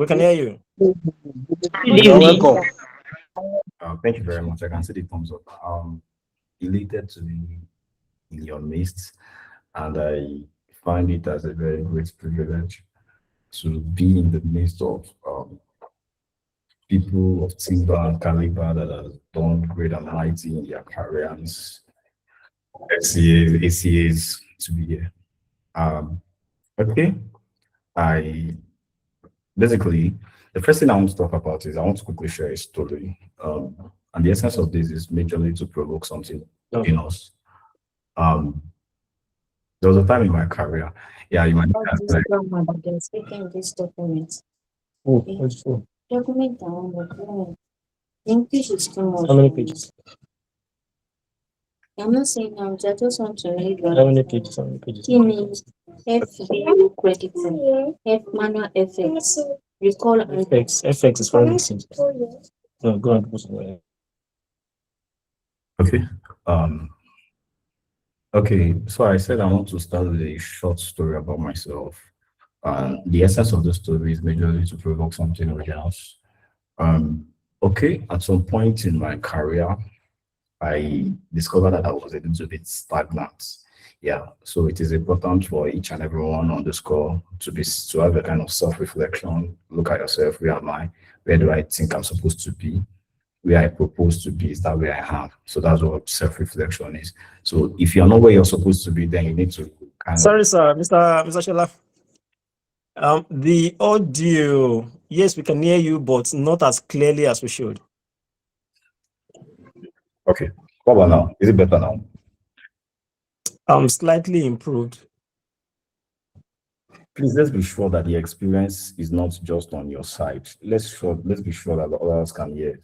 We can hear you. Good You're evening. welcome. Thank you very much. I can see the thumbs up. Elated to be in your midst, and I find it as a very great privilege to be in the midst of people of timber and caliber that have done great and mighty in their careers, FCAs, ACAs to be here. Um, okay, I basically the first thing I want to talk about is I want to quickly share a story. And the essence of this is majorly to provoke something in us. Um, there was a time in my career, yeah, you might All ask, this like, drama that they're speaking this document. Oh, Okay. what's full? Document down the English is too much. How many pages? I'm not saying now, I just want to read How many one. pages? How many pages? Key means FB crediting, F manual effects, recall and FX is for everything. No, go on. okay. Um, okay, so I said I want to start with a short story about myself. The essence of the story is majorly to provoke something with us. Um, okay, at some point in my career, I discovered that I was a little bit stagnant. Yeah, so it is important for each and everyone on this call to have a kind of self-reflection, look at yourself, where am I? Where do I think I'm supposed to be? Where I propose to be, is that where I am? So that's what self-reflection is. So if you're not where you're supposed to be, then you need to kind of Sorry, sir, Mr. Shola. The audio, yes, we can hear you, but not as clearly as we should. okay. What about now? Is it better now? Slightly improved. Please let's be sure that the experience is not just on your side. Let's be sure that the others can hear it.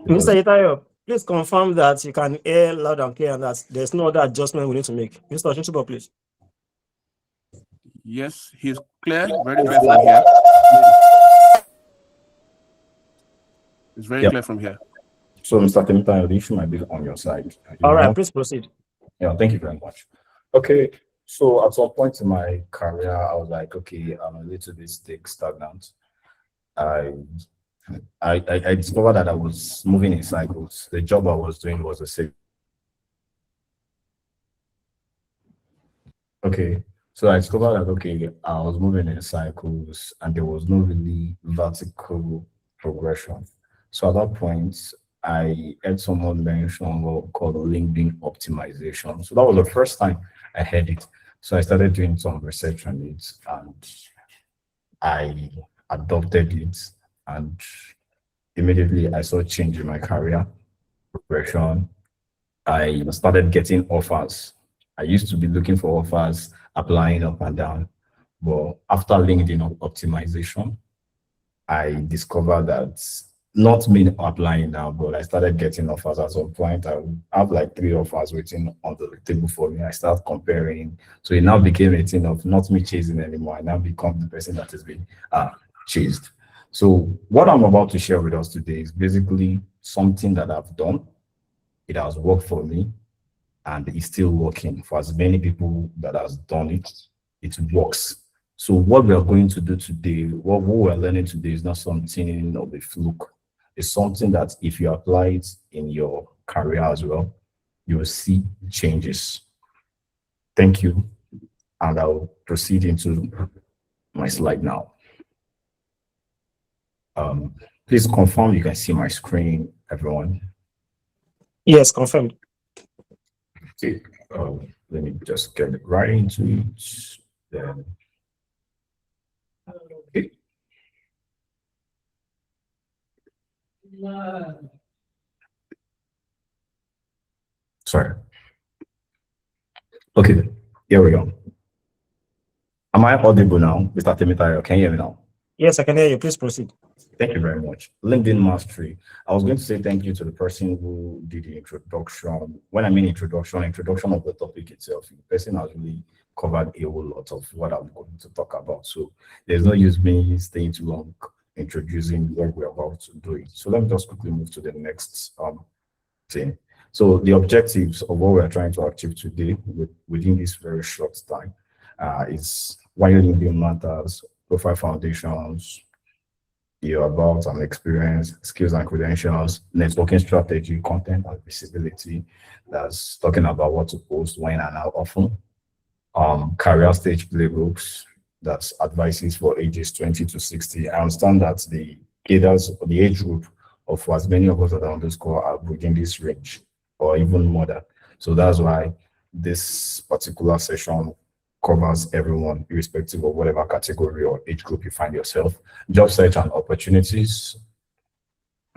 Because- Mr. Itayo, please confirm that you can hear loud and clear and that there's no other adjustment we need to make. Mr. Oshinchubo, please. Yes, he's clear, very clear from here. It's very Yeah. clear from here. So, Mr. Temitayo, the issue might be on your side. All right, please proceed. Yeah, thank you very much. Okay, so at some point in my career, I was like, okay, I'm a little bit stagnant. I I discovered that I was moving in cycles. The job I was doing was the same. Okay, so I discovered that okay, I was moving in cycles, and there was no really vertical progression. So at that point, I had someone mention what called LinkedIn optimization. So that was the first time I heard it. So I started doing some research on it, and I adopted it, and immediately I saw change in my career progression. I started getting offers. I used to be looking for offers, applying up and down. But after LinkedIn optimization, I discovered that not me applying now, but I started getting offers at some point. I would have like 3 offers waiting on the table for me. I start comparing. So it now became a thing of not me chasing anymore. I now become the person that is being chased. So what I'm about to share with us today is basically something that I've done. It has worked for me, and it's still working for as many people that has done it. It works. So what we are going to do today, what we're learning today is not something of a fluke. It's something that if you apply it in your career as well, you will see changes. Thank you. And I'll proceed into my slide now. Please confirm you can see my screen, everyone. Yes, confirmed. Okay, let me just get right into it. Then, okay. Sorry. Okay, here we go. Am I audible now, Mr. Temitayo? Can you hear me now? Yes, I can hear you. Please proceed. Thank you very much. LinkedIn mastery. I was going to say thank you to the person who did the introduction. When I mean introduction of the topic itself, the person has really covered a whole lot of what I'm going to talk about. So there's no use me staying too long introducing what we're about to do. So let me just quickly move to the next thing. So the objectives of what we're trying to achieve today within this very short time is why LinkedIn matters, profile foundations, you're about experience, skills and credentials, networking strategy, content and visibility. That's talking about what to post, when, and how often. Career stage playbooks. That's advices for ages 20 to 60. I understand that the age group of as many of us that are on this call are within this range or even more than. So that's why this particular session covers everyone, irrespective of whatever category or age group you find yourself. Job search and opportunities,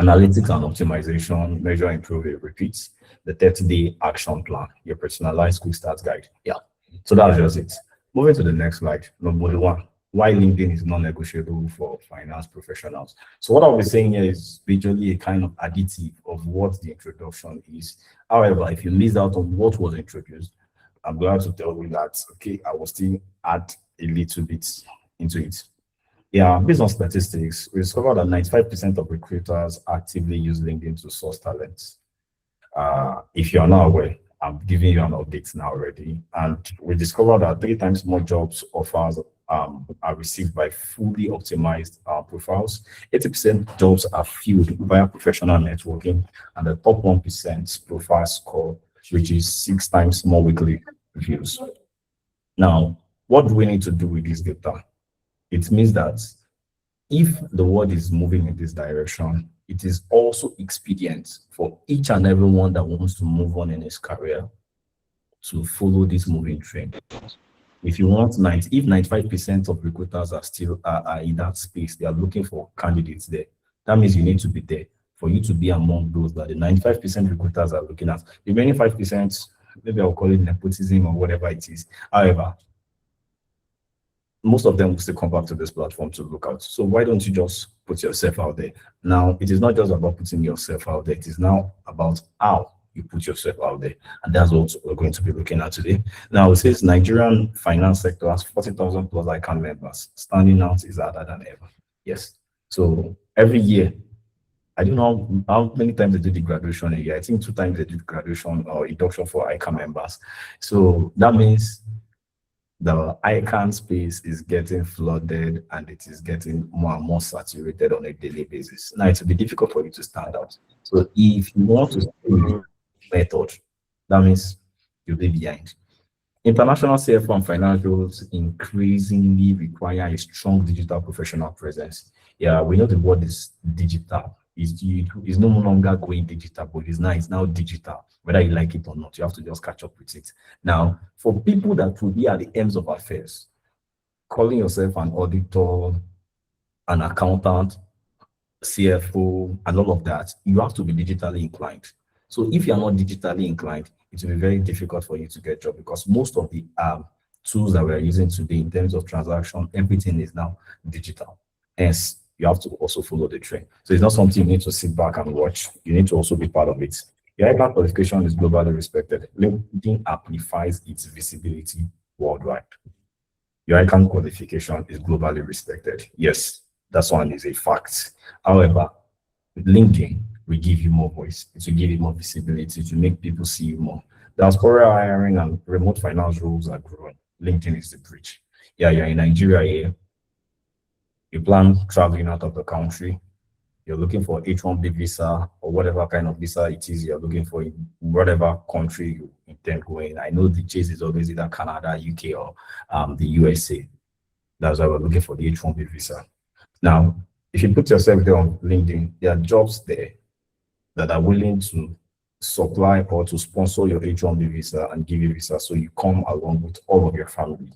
analytics and optimization, measure, improve, it repeats, the 30-day action plan, your personalized quick start guide. Yeah. So that's just it. Moving to the next slide, number one, why LinkedIn is non-negotiable for finance professionals. So what I'll be saying here is visually a kind of additive of what the introduction is. However, if you missed out on what was introduced, I'm glad to tell you that, okay, I will still add a little bit into it. Yeah, based on statistics, we discovered that 95% of recruiters actively use LinkedIn to source talents. If you're not aware, I'm giving you an update now already. And we discovered that 3 times more jobs offers are received by fully optimized profiles. 80% jobs are filled via professional networking, and the top 1% profile score, which is 6 times more weekly views. Now, what do we need to do with this data? It means that if the world is moving in this direction, it is also expedient for each and everyone that wants to move on in his career to follow this moving trend. If you want if 95% of recruiters are still in that space, they are looking for candidates there. That means you need to be there for you to be among those that the 95% recruiters are looking at. The remaining 5%, maybe I'll call it nepotism or whatever it is. However, most of them will still come back to this platform to look out. So why don't you just put yourself out there? Now, it is not just about putting yourself out there. It is now about how you put yourself out there. And that's what we're going to be looking at today. Now, it says Nigerian finance sector has 40,000 plus ICANN members. Standing out is harder than ever. Yes. So every year, I don't know how many times they do the graduation a year. I think 2 times they do graduation or induction for ICANN members. So that means the ICANN space is getting flooded and it is getting more and more saturated on a daily basis. Now, it will be difficult for you to stand out. So if you want to stay with the method, that means you'll be behind. International CFO and financials increasingly require a strong digital professional presence. Yeah, we know the word is digital. It's no longer going digital, but it's now digital. Whether you like it or not, you have to just catch up with it. Now, for people that will be at the ends of affairs, calling yourself an auditor, an accountant, CFO, and all of that, you have to be digitally inclined. So if you're not digitally inclined, it will be very difficult for you to get a job because most of the tools that we're using today in terms of transaction, everything is now digital. Hence, you have to also follow the trend. So it's not something you need to sit back and watch. You need to also be part of it. Your ICANN qualification is globally respected. LinkedIn amplifies its visibility worldwide. Your ICANN qualification is globally respected. Yes, that one is a fact. However, with LinkedIn, we give you more voice. It will give you more visibility to make people see you more. Diaspora hiring and remote finance roles are growing. LinkedIn is the bridge. Yeah, you're in Nigeria here. You plan traveling out of the country. You're looking for H-1B visa or whatever kind of visa it is you're looking for in whatever country you intend going. I know the chase is always either Canada, UK, or the USA. That's why we're looking for the H-1B visa. Now, if you put yourself there on LinkedIn, there are jobs there that are willing to supply or to sponsor your H-1B visa and give you visa so you come along with all of your family.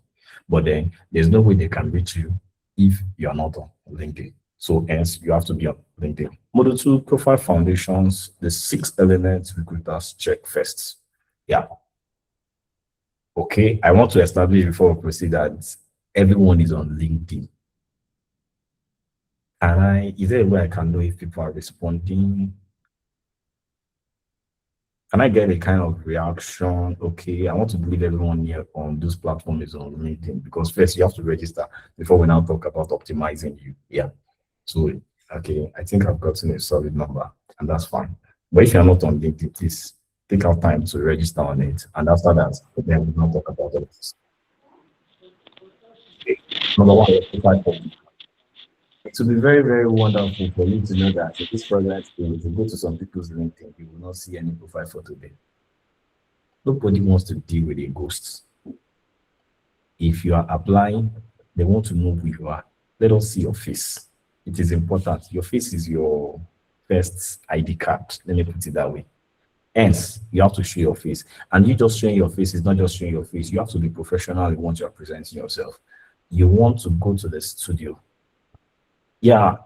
But then there's no way they can reach you if you're not on LinkedIn. So hence, you have to be on LinkedIn. Model 2, profile foundations, the 6 elements recruiters check first. Yeah. Okay, I want to establish before we proceed that everyone is on LinkedIn. Is there a way I can know if people are responding? Can I get a kind of reaction? Okay, I want to believe everyone here on this platform is on LinkedIn because first you have to register before we now talk about optimizing you. Yeah. So, okay, I think I've gotten a solid number and that's fine. But if you're not on LinkedIn, please take out time to register on it. And after that, then we'll not talk about it. Okay. Number 1, to be very, very wonderful for you to know that in this project, if you go to some people's LinkedIn, you will not see any profile photo there. Nobody wants to deal with a ghost. If you are applying, they want to know who you are. Let us see your face. It is important. Your face is your first ID card. Let me put it that way. Hence, you have to show your face. And you just showing your face is not just showing your face. You have to be professional in what you're presenting yourself. You want to go to the studio. Yeah,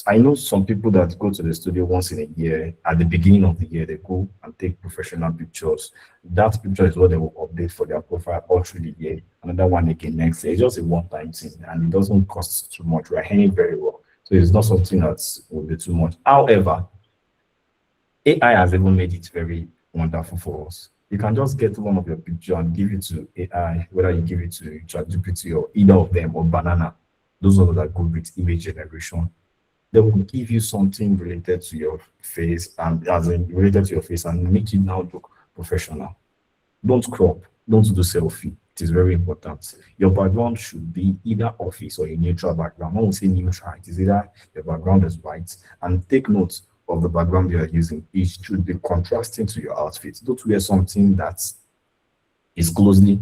I know some people that go to the studio once in a year. At the beginning of the year, they go and take professional pictures. That picture is what they will update for their profile all through the year. Another one again next year. It's just a one-time thing, and it doesn't cost too much. We're earning very well, so it's not something that will be too much. However, AI has even made it very wonderful for us. You can just get one of your picture and give it to AI, whether you give it to ChatGPT or either of them or Banana. Those are that good with image generation. They will give you something related to your face and as in related to your face and make you now look professional. Don't crop, don't do selfie. It is very important. Your background should be either office or a neutral background. I won't say neutral, it is either your background is white. And take note of the background you are using. It should be contrasting to your outfit. Don't wear something that is closely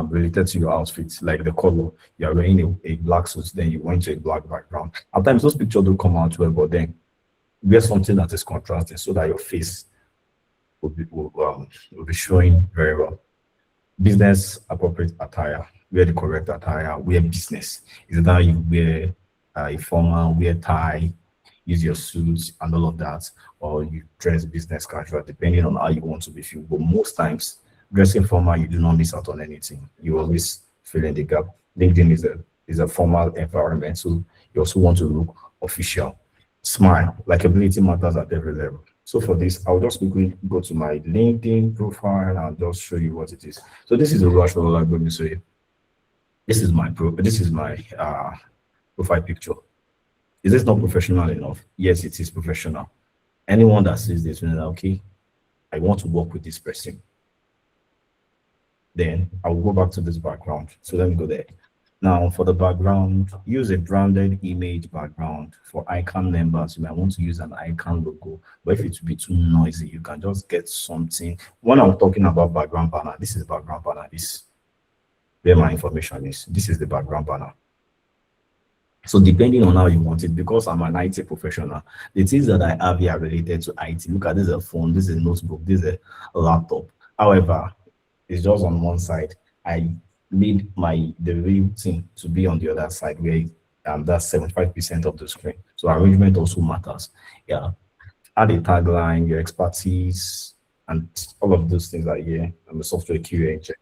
related to your outfit, like the color. You are wearing a black suit, then you went to a black background. At times, those pictures don't come out well, but then wear something that is contrasting so that your face will be showing very well. Business appropriate attire, wear the correct attire, wear business. Is that you wear a formal, wear tie, use your suits and all of that, or you dress business casual, depending on how you want to be viewed. But most times, dressing formal, you do not miss out on anything. You always fill in the gap. LinkedIn is a formal environment, so you also want to look official. Smile, likability matters at every level. So for this, I'll just quickly go to my LinkedIn profile and I'll just show you what it is. So this is Oluwashola Olagbemisoye. This is my profile picture. Is this not professional enough? Yes, it is professional. Anyone that sees this will know, okay, I want to work with this person. Then I will go back to this background. So let me go there. Now for the background, use a branded image background. For icon members, you might want to use an icon logo. But if it will be too noisy, you can just get something. When I'm talking about background banner, this is background banner. This where my information is. This is the background banner. So depending on how you want it, because I'm an IT professional, the things that I have here are related to IT. Look at this is a phone, this is a notebook, this is a laptop. However, it's just on one side. I need the real thing to be on the other side where that's 75% of the screen. So arrangement also matters. Yeah. Add a tagline, your expertise, and all of those things are here. I'm a software QA engineer.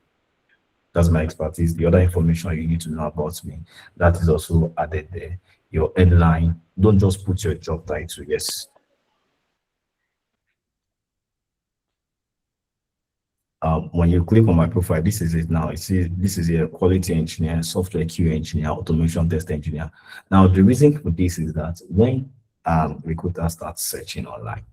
That's my expertise. The other information you need to know about me, that is also added there. Your headline, don't just put your job title. Yes. When you click on my profile, this is it now. You see, this is a quality engineer, software QA engineer, automation test engineer. Now, the reason for this is that when recruiters start searching online,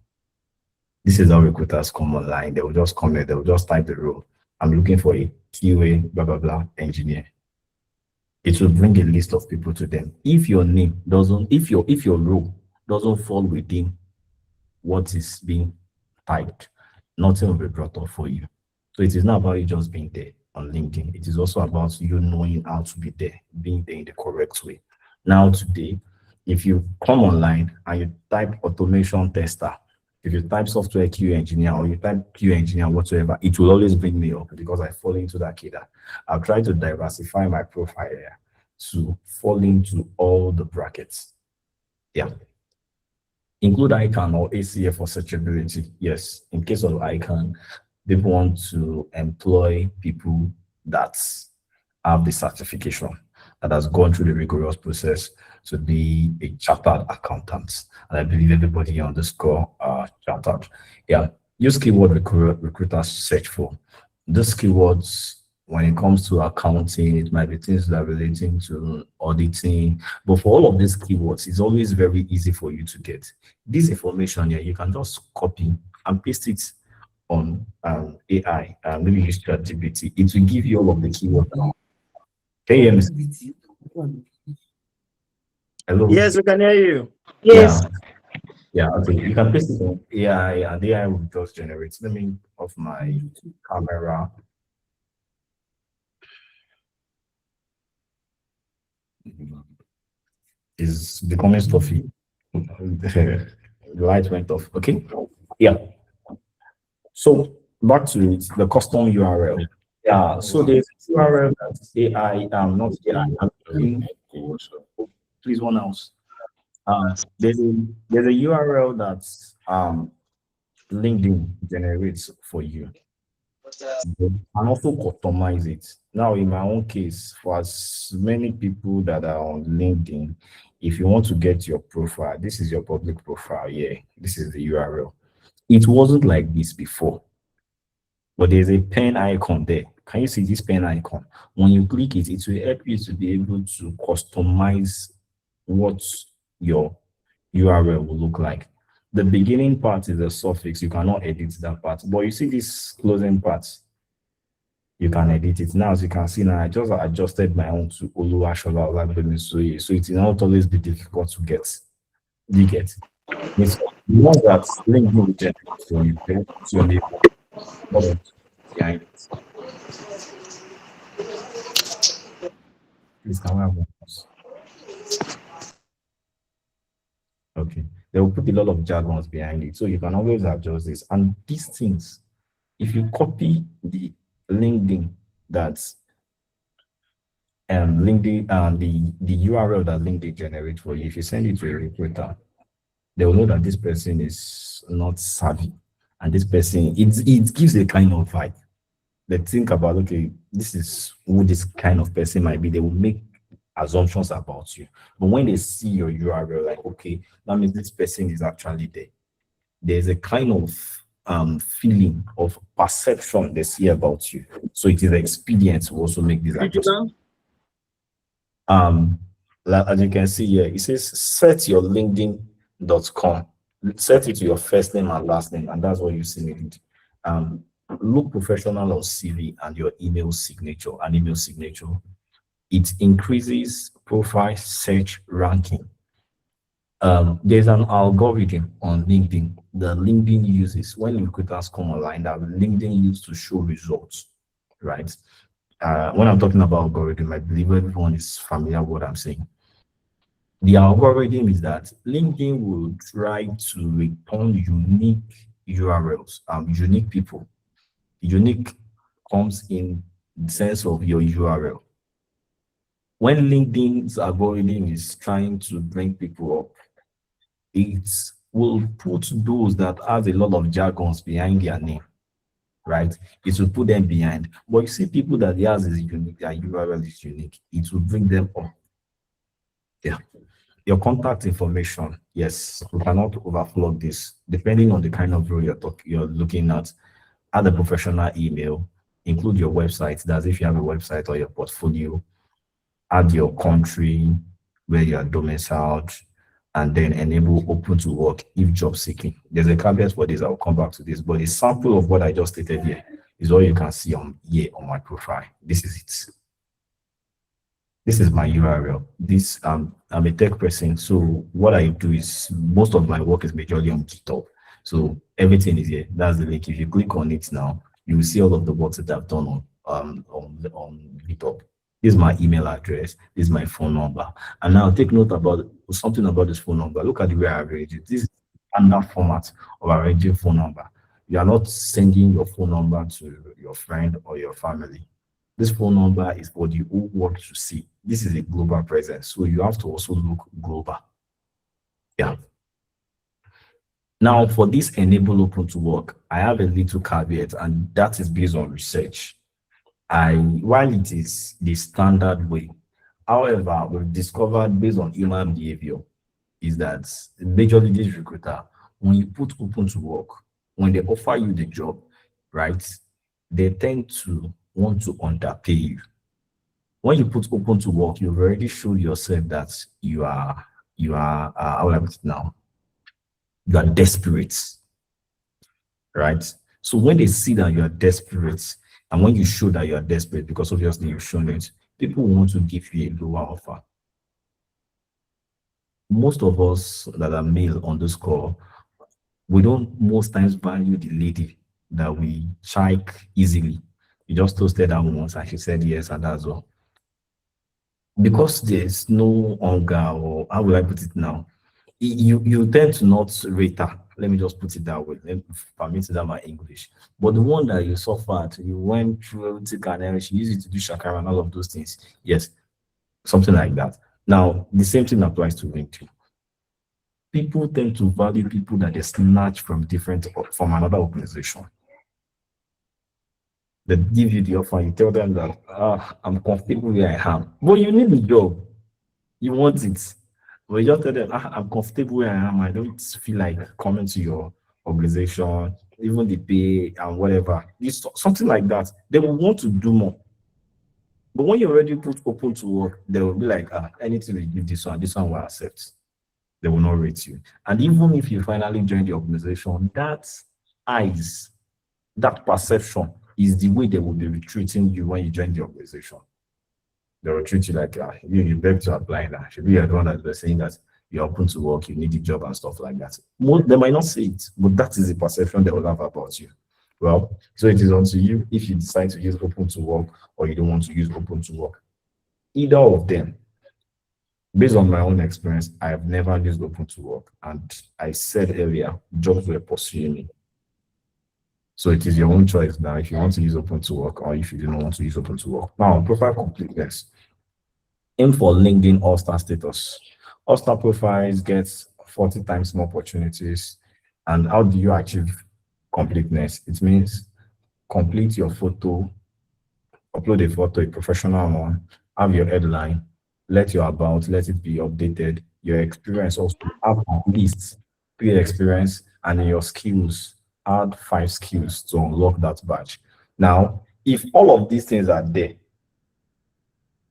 this is how recruiters come online. They will just come here, they will just type the role. I'm looking for a QA, blah, blah, blah, engineer. It will bring a list of people to them. If your name doesn't, if your role doesn't fall within what is being typed, nothing will be brought up for you. So it is not about you just being there on LinkedIn. It is also about you knowing how to be there, being there in the correct way. Now today, if you come online and you type automation tester, if you type software QA engineer or you type QA engineer whatsoever, it will always bring me up because I fall into that category. I've tried to diversify my profile here to fall into all the brackets. Yeah. Include ICANN or ACA for searchability. Yes, in case of ICANN, people want to employ people that have the certification, that has gone through the rigorous process to be a chartered accountant. And I believe everybody on this call are chartered. Yeah, use keyword recruiters search for. These keywords, when it comes to accounting, it might be things that are relating to auditing. But for all of these keywords, it's always very easy for you to get. This information here, you can just copy and paste it on AI, maybe use ChatGPT. It will give you all of the keywords. Can you hear me? Hello. Yes, we can hear you. Yes. Yeah. Okay. You can paste it on AI, and AI will just generate. Let me off my camera. Is becoming stuffy. The light went off. Okay. Yeah. So back to it, the custom URL. Yeah. So there's URL that's AI, not AI. Please one else. There's a URL that's LinkedIn generates for you. You can also customize it. Now, in my own case, for as many people that are on LinkedIn, if you want to get your profile, this is your public profile. Yeah, this is the URL. It wasn't like this before, but there's a pen icon there. Can you see this pen icon? When you click it, it will help you to be able to customize what your URL will look like. The beginning part is a suffix. You cannot edit that part, but you see this closing part, you can edit it. Now, as you can see now, I just adjusted my own to Oluwashola Olagbemisoye, so it will not always be difficult to get. You get? It's the one that LinkedIn will generate for you, then it's your name, product behind it. Please, can we have one? Okay. They will put a lot of jargons behind it, so you can always adjust this. And these things, if you copy the LinkedIn that's LinkedIn the URL that LinkedIn generate for you, if you send it to a recruiter, they will know that this person is not savvy, and this person it gives a kind of vibe. They think about, okay, this is who this kind of person might be. They will make assumptions about you, but when they see your URL, like, okay, that means this person is actually there. There's a kind of feeling of perception they see about you, so it is expedient to also make these adjustments. As you can see here, it says set your linkedin.com, set it to your first name and last name, and that's what you see it. Look professional on CV and your email signature, it increases profile search ranking. There's an algorithm on LinkedIn that LinkedIn uses when recruiters come online, that LinkedIn used to show results, right? When I'm talking about algorithm, I believe everyone is familiar with what I'm saying. The algorithm is that LinkedIn will try to return unique URLs, unique people. Unique comes in the sense of your URL. When LinkedIn's algorithm is trying to bring people up, it will put those that has a lot of jargons behind their name, right? It will put them behind. But you see people that theirs is unique, their URL is unique, it will bring them up. Yeah. Your contact information, yes, we cannot overflow this. Depending on the kind of role you're looking at, add a professional email, include your website, that's if you have a website or your portfolio, add your country where you are domiciled, and then enable open to work if job seeking. There's a caveat for this, I'll come back to this, but a sample of what I just stated here is all you can see on here on my profile. This is it. This is my URL. I'm a tech person, so what I do is most of my work is majorly on GitHub. So everything is here. That's the link. If you click on it now, you will see all of the work that I've done on GitHub. This is my email address. This is my phone number. And now take note about something about this phone number. Look at the way I arrange it. This is standard format of arranging phone number. You are not sending your phone number to your friend or your family. This phone number is for the whole world to see. This is a global presence, so you have to also look global. Yeah. Now, for this enable open to work, I have a little caveat, and that is based on research. While it is the standard way, however, we've discovered based on human behavior is that majorly this recruiter, when you put open to work, when they offer you the job, right, they tend to want to underpay you. When you put open to work, you've already showed yourself that you are how will I put it now? You are desperate, right? So when they see that you are desperate, and when you show that you are desperate, because obviously you've shown it, people want to give you a lower offer. most of us that are male on this call, we don't most times value the lady that we check easily. You just toasted her once and she said yes, and that's all. Because there's no hunger, or how will I put it now? You tend to not rate her. Let me just put it that way. Let me permit that my English. But the one that you suffered, you went through thick and thin, she used it to do shakara and all of those things. Yes, something like that. Now, the same thing applies to LinkedIn. People tend to value people that they snatch from another organization. They give you the offer, you tell them that I'm comfortable where I am. But you need the job. You want it. But you just tell them, I'm comfortable where I am. I don't feel like coming to your organization, even the pay and whatever. It's something like that. They will want to do more. But when you already put open to work, they will be like, anything we give this one will accept. They will not rate you. And even if you finally join the organization, that eyes, that perception is the way they will be treating you when you join the organization. They will treat you like you beg to apply now. Should be the one that they're saying that you're open to work, you need a job and stuff like that. They might not say it, but that is the perception they will have about you. Well, so it is on to you if you decide to use open to work or you don't want to use open to work. Either of them, based on my own experience, I have never used open to work. And I said earlier, jobs were pursuing me. So it is your own choice now if you want to use open to work or if you do not want to use open to work. Now, profile completeness. Aim for LinkedIn All-Star status. All-Star profiles get 40 times more opportunities. And how do you achieve completeness? It means complete your photo, upload a photo, a professional one, have your headline, let it be updated. Your experience also have at least 3 experience, and your skills, add 5 skills to unlock that badge. Now, if all of these things are there,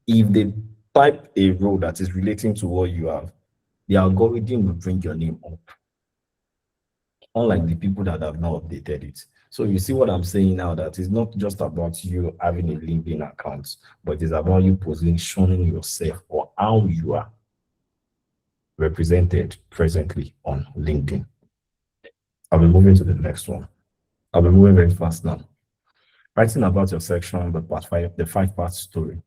if they type a role that is relating to what you have, the algorithm will bring your name up. Unlike the people that have not updated it. So you see what I'm saying now, that it's not just about you having a LinkedIn account, but it's about you positioning yourself or how you are represented presently on LinkedIn. I'll be moving to the next one. I'll be moving very fast now. Writing about your section, the 5-part story.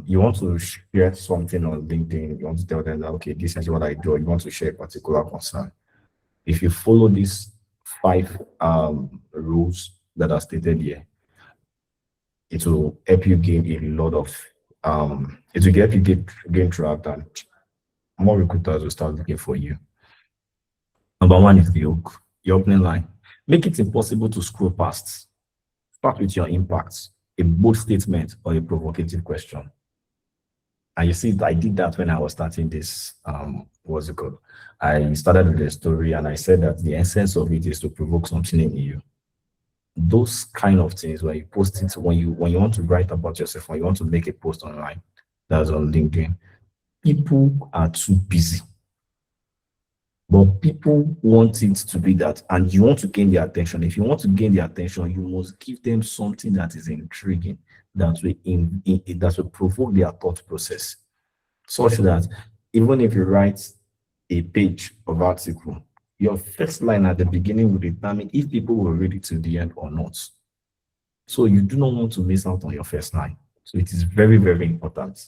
You want to share something on LinkedIn, you want to tell them that, okay, this is what I do, you want to share a particular concern. If you follow these 5 rules that are stated here, it will help you gain a lot of, it will help you gain track, and more recruiters will start looking for you. Number 1 is the hook, your opening line. Make it impossible to scroll past. Start with your impact, a bold statement or a provocative question. And you see, I did that when I was starting this, what's it called? I started with a story and I said that the essence of it is to provoke something in you. Those kind of things, when you post it, when you want to write about yourself, when you want to make a post online, that's on LinkedIn, people are too busy. But people want it to be that, and you want to gain their attention. If you want to gain their attention, you must give them something that is intriguing, that will provoke their thought process, such that even if you write a page of article, your first line at the beginning will determine if people will read it to the end or not. So you do not want to miss out on your first line. So it is very, very important.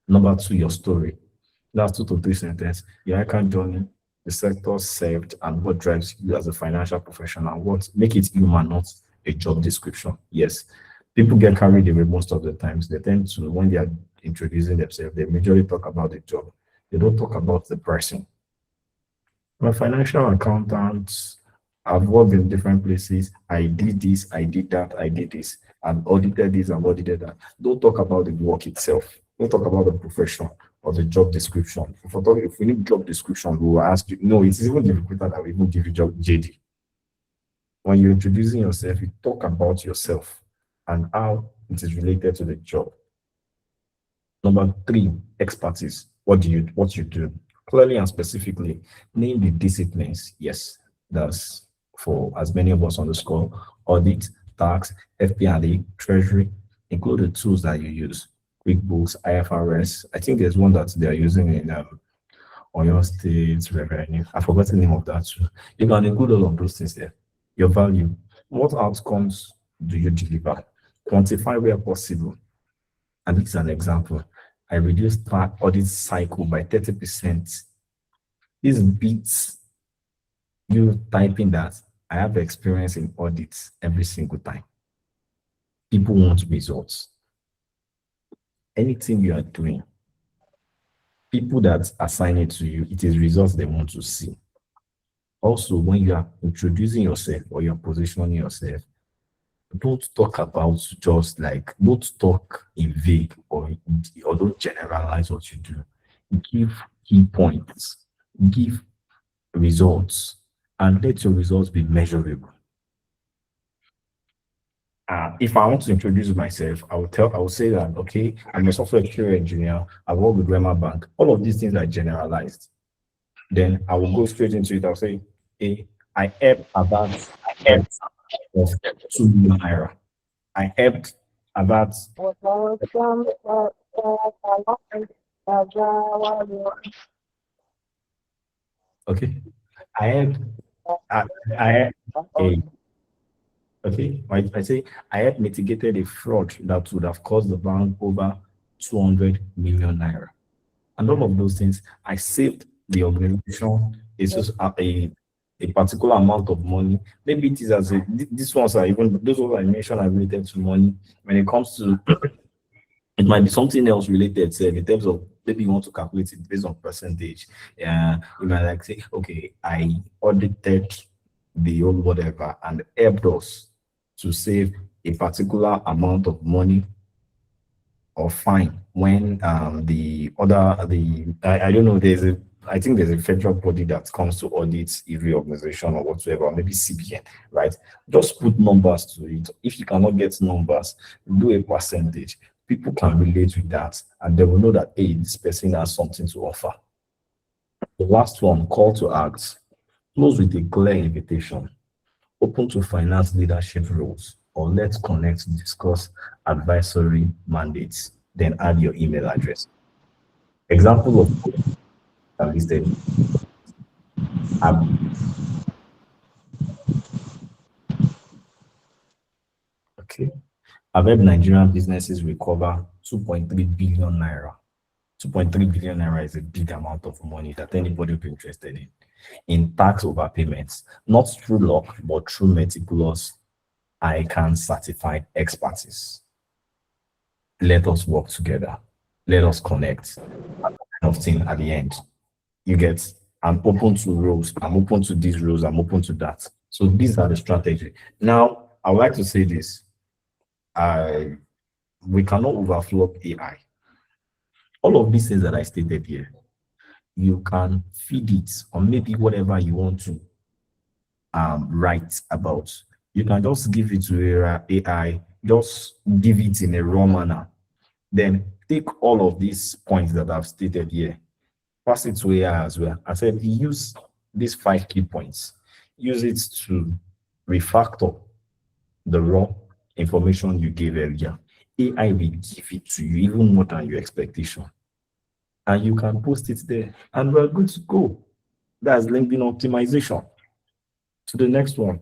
Number 2, your story. That's 2 to 3 sentences. Your icon journey, the sector served, and what drives you as a financial professional. What make it human, not a job description. Yes, people get carried away most of the times. They tend to, when they are introducing themselves, they majorly talk about the job. They don't talk about the person. I'm a financial accountant. I've worked in different places. I did this, I did that, I did this. I've audited this, I've audited that. Don't talk about the work itself. Don't talk about the profession or the job description. If we need job description, we will ask you. No, it's even the recruiter that will even give you job JD. When you're introducing yourself, you talk about yourself and how it is related to the job. Number 3, expertise. What you do. Clearly and specifically, name the disciplines. Yes, that's for as many of us on this call. Audit, tax, FP&A, treasury. Include the tools that you use. QuickBooks, IFRS. I think there's one that they're using in or your state revenue. I forgot the name of that too. You can include all of those things there. Your value. What outcomes do you deliver? Quantify where possible. And this is an example. I reduced my audit cycle by 30%. This beats you typing that I have experience in audits every single time. People want results. Anything you are doing, people that assign it to you, it is results they want to see. Also, when you are introducing yourself or you're positioning yourself, don't talk about just like, don't talk in vague or don't generalize what you do. Give key points, give results, and let your results be measurable. If I want to introduce myself, I will say that, okay, I'm a software QA engineer. I work with Rema Bank. All of these things are generalized. Then I will go straight into it. I'll say, hey, I helped about of 2 million naira. I helped about okay. I helped I a okay. I say I had mitigated a fraud that would have cost the bank over 200 million naira. And all of those things, I saved the organization. It's just a particular amount of money. Maybe it is as a these ones are even those ones I mentioned are related to money. When it comes to it might be something else related, say, in terms of maybe you want to calculate it based on percentage. Yeah, you might like say, okay, I audited the old whatever and helped us to save a particular amount of money or fine when I don't know, I think there's a federal body that comes to audit every organization or whatsoever, or maybe CBN, right? Just put numbers to it. If you cannot get numbers, do a percentage. People can relate with that and they will know that, hey, this person has something to offer. The last one, call to act. Close with a clear invitation. Open to finance leadership roles, or let's connect to discuss advisory mandates. Then add your email address. Example of listed. Okay. I've helped Nigerian businesses recover 2.3 billion naira. 2.3 billion naira is a big amount of money that anybody would be interested in tax overpayments, not through luck, but through meticulous ICANN certified expertise. Let us work together. Let us connect. That kind of thing at the end. You get, I'm open to roles. I'm open to these roles. I'm open to that. So these are the strategy. Now, I would like to say this. We cannot overflow AI. All of these things that I stated here, you can feed it or maybe whatever you want to write about. You can just give it to AI, just give it in a raw manner. Then take all of these points that I've stated here, pass it to AI as well. I said, use these 5 key points. Use it to refactor the raw information you gave earlier. AI will give it to you even more than your expectation. And you can post it there and we're good to go. That's LinkedIn optimization. To the next one.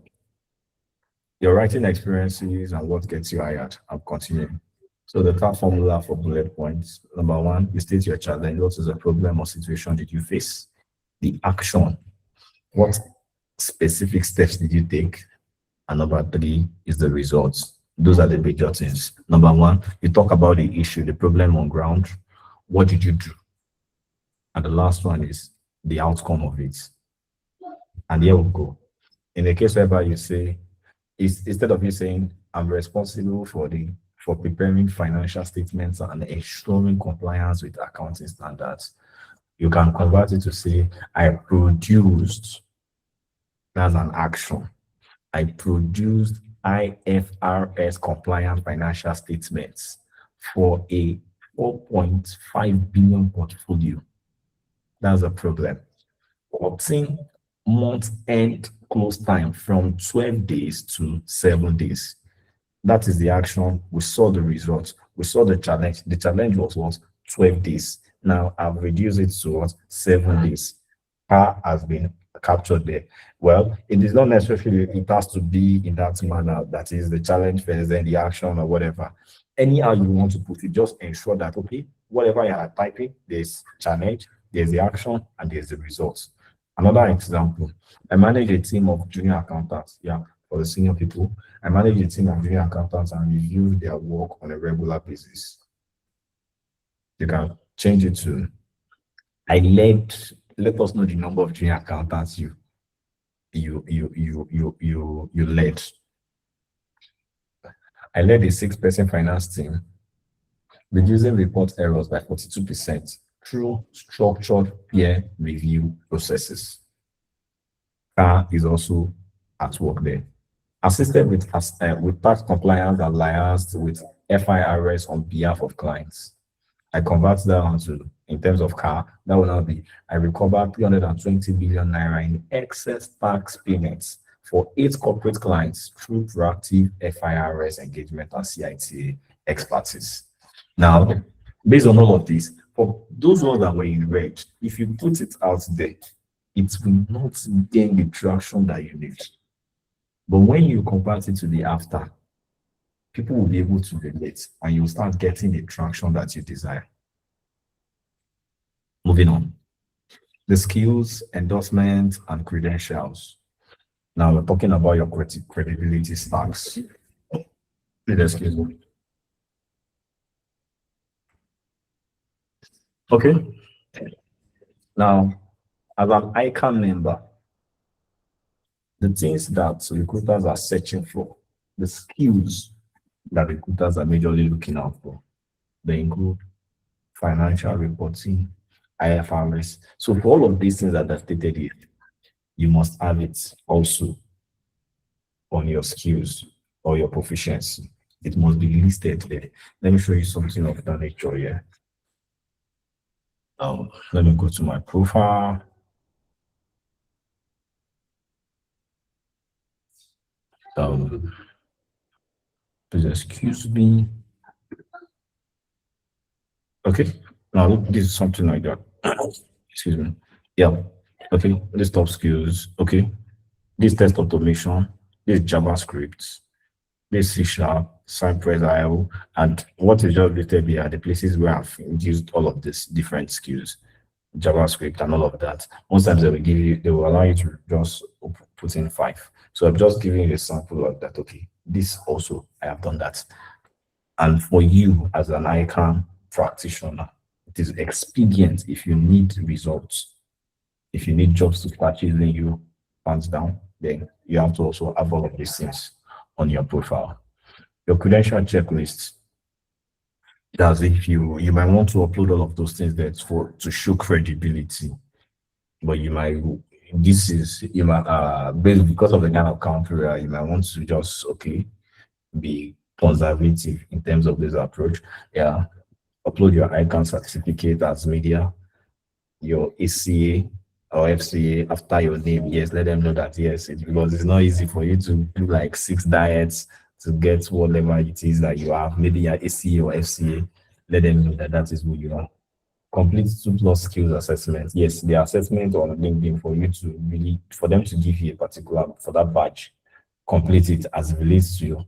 Your writing experiences and what gets you hired. I'm continuing. So the top formula for bullet points. Number 1, you state your challenge. What is the problem or situation did you face? The action. What specific steps did you take? And number 3 is the results. Those are the major things. Number 1, you talk about the issue, the problem on ground. What did you do? And the last one is the outcome of it. And here we go. In the case whereby you say, instead of you saying, I'm responsible for preparing financial statements and ensuring compliance with accounting standards, you can convert it to say, I produced, that's an action. I produced IFRS compliant financial statements for a 4.5 billion portfolio. That's a problem. 14 month end close time from 12 days to 7 days. That is the action. We saw the results. We saw the challenge. The challenge was 12 days. Now I've reduced it to what, 7 days. Car has been captured there. Well, it is not necessarily, it has to be in that manner. That is the challenge first, then the action or whatever. Anyhow you want to put it, just ensure that, okay, whatever you are typing, there's challenge, there's the action, and there's the results. Another example, I manage a team of junior accountants. Yeah, for the senior people, I manage a team of junior accountants and review their work on a regular basis. You can change it to, let us know the number of junior accountants you led. I led a 6-person finance team, reducing report errors by 42% through structured peer review processes. CAR is also at work there. Assisted with tax compliance and liaised with FIRS on behalf of clients. I convert that onto, in terms of CAR, that will now be, I recover 320 billion naira in excess tax payments for 8 corporate clients through proactive FIRS engagement and CITA expertise. Now, based on all of this, for those ones that were in red, if you put it out there, it will not gain the traction that you need. But when you convert it to the after, people will be able to relate and you'll start getting the traction that you desire. Moving on. The skills, endorsement, and credentials. Now we're talking about your credibility stacks. Please excuse me. Okay. Now, as an ICANN member, the things that recruiters are searching for, the skills that recruiters are majorly looking out for, they include financial reporting, IFRS. So for all of these things that I've stated here, you must have it also on your skills or your proficiency. It must be listed there. Let me show you something of that nature here. Now, let me go to my profile. Please excuse me. Okay, now this is something like that. Excuse me. Yeah. Okay, this top skills. Okay, this test automation, this JavaScript, this C#, Cypress IO, and what is just listed here are the places where I've used all of these different skills, JavaScript and all of that. Most times they will allow you to just put in 5. So I'm just giving you a sample of that. Okay, this also I have done that. And for you as an ICANN practitioner, it is expedient if you need results. If you need jobs to start chasing you hands down, then you have to also have all of these things on your profile. Your credential checklist. That's if you might want to upload all of those things there to show credibility, but you might because of the kind of country you might want to just be conservative in terms of this approach. Yeah, upload your ICANN certificate as media, your ACA or FCA after your name. Yes, let them know that yes, because it's not easy for you to do like 6 diets to get whatever it is that you have, maybe your ACA or FCA. Let them know that that is who you are. Complete 2+ skills assessment. Yes, the assessment on LinkedIn for them to give you a particular, for that badge, complete it as it relates to your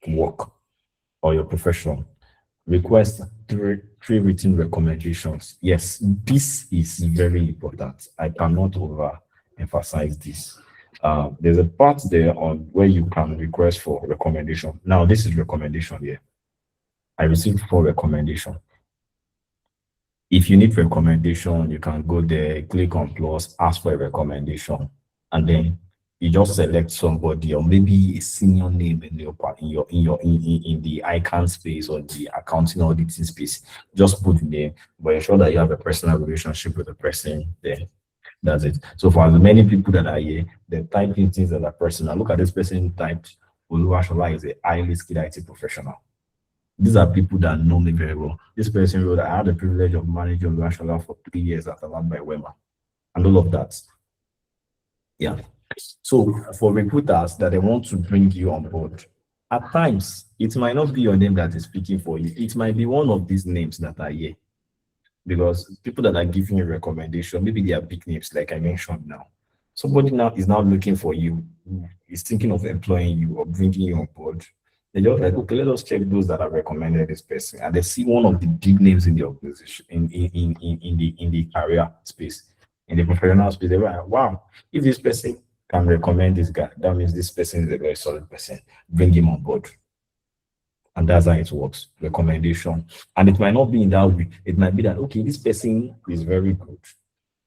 work or your profession. Request 3 written recommendations. Yes, this is very important. I cannot overemphasize this. There's a part there on where you can request for recommendation. Now, this is recommendation here. I received 4 recommendations. If you need recommendation, you can go there, click on plus, ask for a recommendation, and then you just select somebody or maybe a senior name in the ICANN space or the accounting auditing space. Just put the name, but ensure that you have a personal relationship with the person there. That's it. So for as many people that are here, they type in things that are personal. Look at this person typed, Oluwashola is a highly skilled IT professional. These are people that know me very well. This person wrote, I had the privilege of managing Oluwashola for 3 years at Alaba Wema, and all of that. Yeah. So for recruiters that they want to bring you on board, at times it might not be your name that is speaking for you. It might be one of these names that are here. because people that are giving you recommendation, maybe they are big names, like I mentioned now. Somebody now is now looking for you, is thinking of employing you or bringing you on board. They're just like, okay, let us check those that have recommended this person, and they see one of the big names in the organization, in the career space, in the professional space. They're like, wow, if this person can recommend this guy, that means this person is a very solid person. Bring him on board. And that's how it works. Recommendation. And it might not be in that way. It might be that, okay, this person is very good.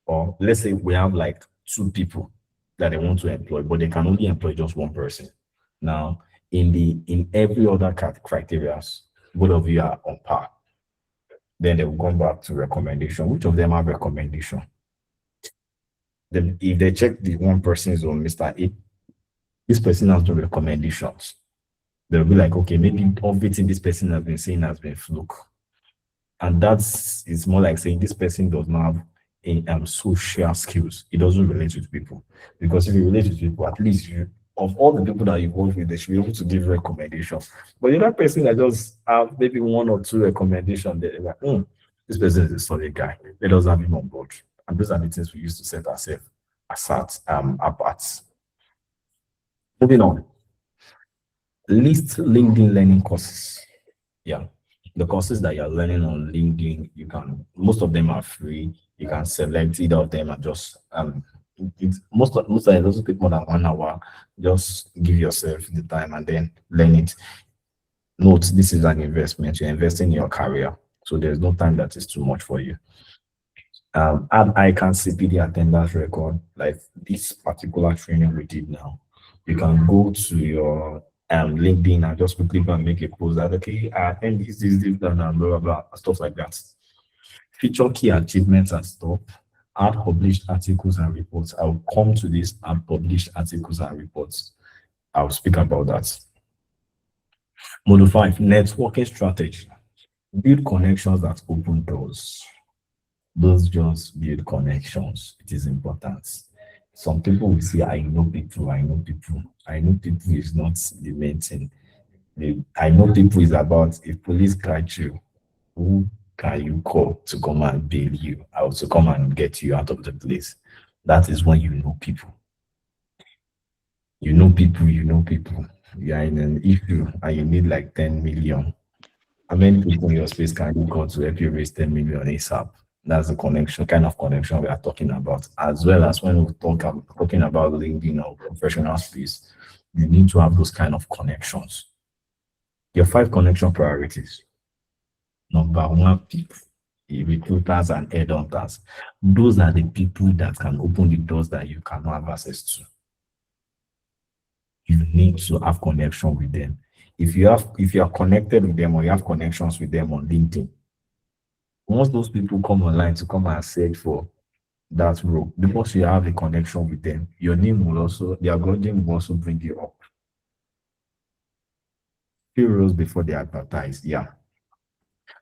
Or let's say we have like two people that they want to employ, but they can only employ just one person. Now, in every other criteria, both of you are on par. Then they will come back to recommendation. Which of them have recommendation? Then if they check the one person is on Mr. A, this person has no recommendations. They'll be like, okay, maybe everything this person has been saying has been fluke. And that's it's more like saying this person does not have social skills. It doesn't relate with people. Because if you relate with people, at least you of all the people that you work with, they should be able to give recommendations. But the other person that just have maybe one or two recommendations, they're like, this person is a solid guy. Let us have him on board. And those are the things we used to set ourselves apart. Moving on. List LinkedIn learning courses. Yeah. The courses that you're learning on LinkedIn, most of them are free. You can select either of them and just most of it doesn't take more than 1 hour. Just give yourself the time and then learn it. Note, this is an investment. You're investing in your career. So there's no time that is too much for you. Add ICANN CPD attendance record, like this particular training we did now. You can go to your LinkedIn and just quickly go and make a post that, okay, I attend this, blah, blah, blah, blah, stuff like that. Feature key achievements and stuff. Add published articles and reports. I'll come to this and published articles and reports. I'll speak about that. Module 5, networking strategy. Build connections that open doors. Those just build connections. It is important. Some people will say, I know people. I know people is not the main thing. I know people is about if police catch you, who can you call to come and bail you out, to come and get you out of the place? That is when you know people. You know people. You are in an issue and you need like 10 million. How many people in your space can you call to help you raise 10 million ASAP? That's the kind of connection we are talking about. As well as when we talking about LinkedIn or professional space, you need to have those kind of connections. Your 5 connection priorities. Number 1, people, recruiters and headhunters. Those are the people that can open the doors that you cannot have access to. You need to have connection with them. If you are connected with them or you have connections with them on LinkedIn, once those people come online to come and search for that role, because you have a connection with them, your name will also, the algorithm will also bring you up. Few roles before they advertise, yeah.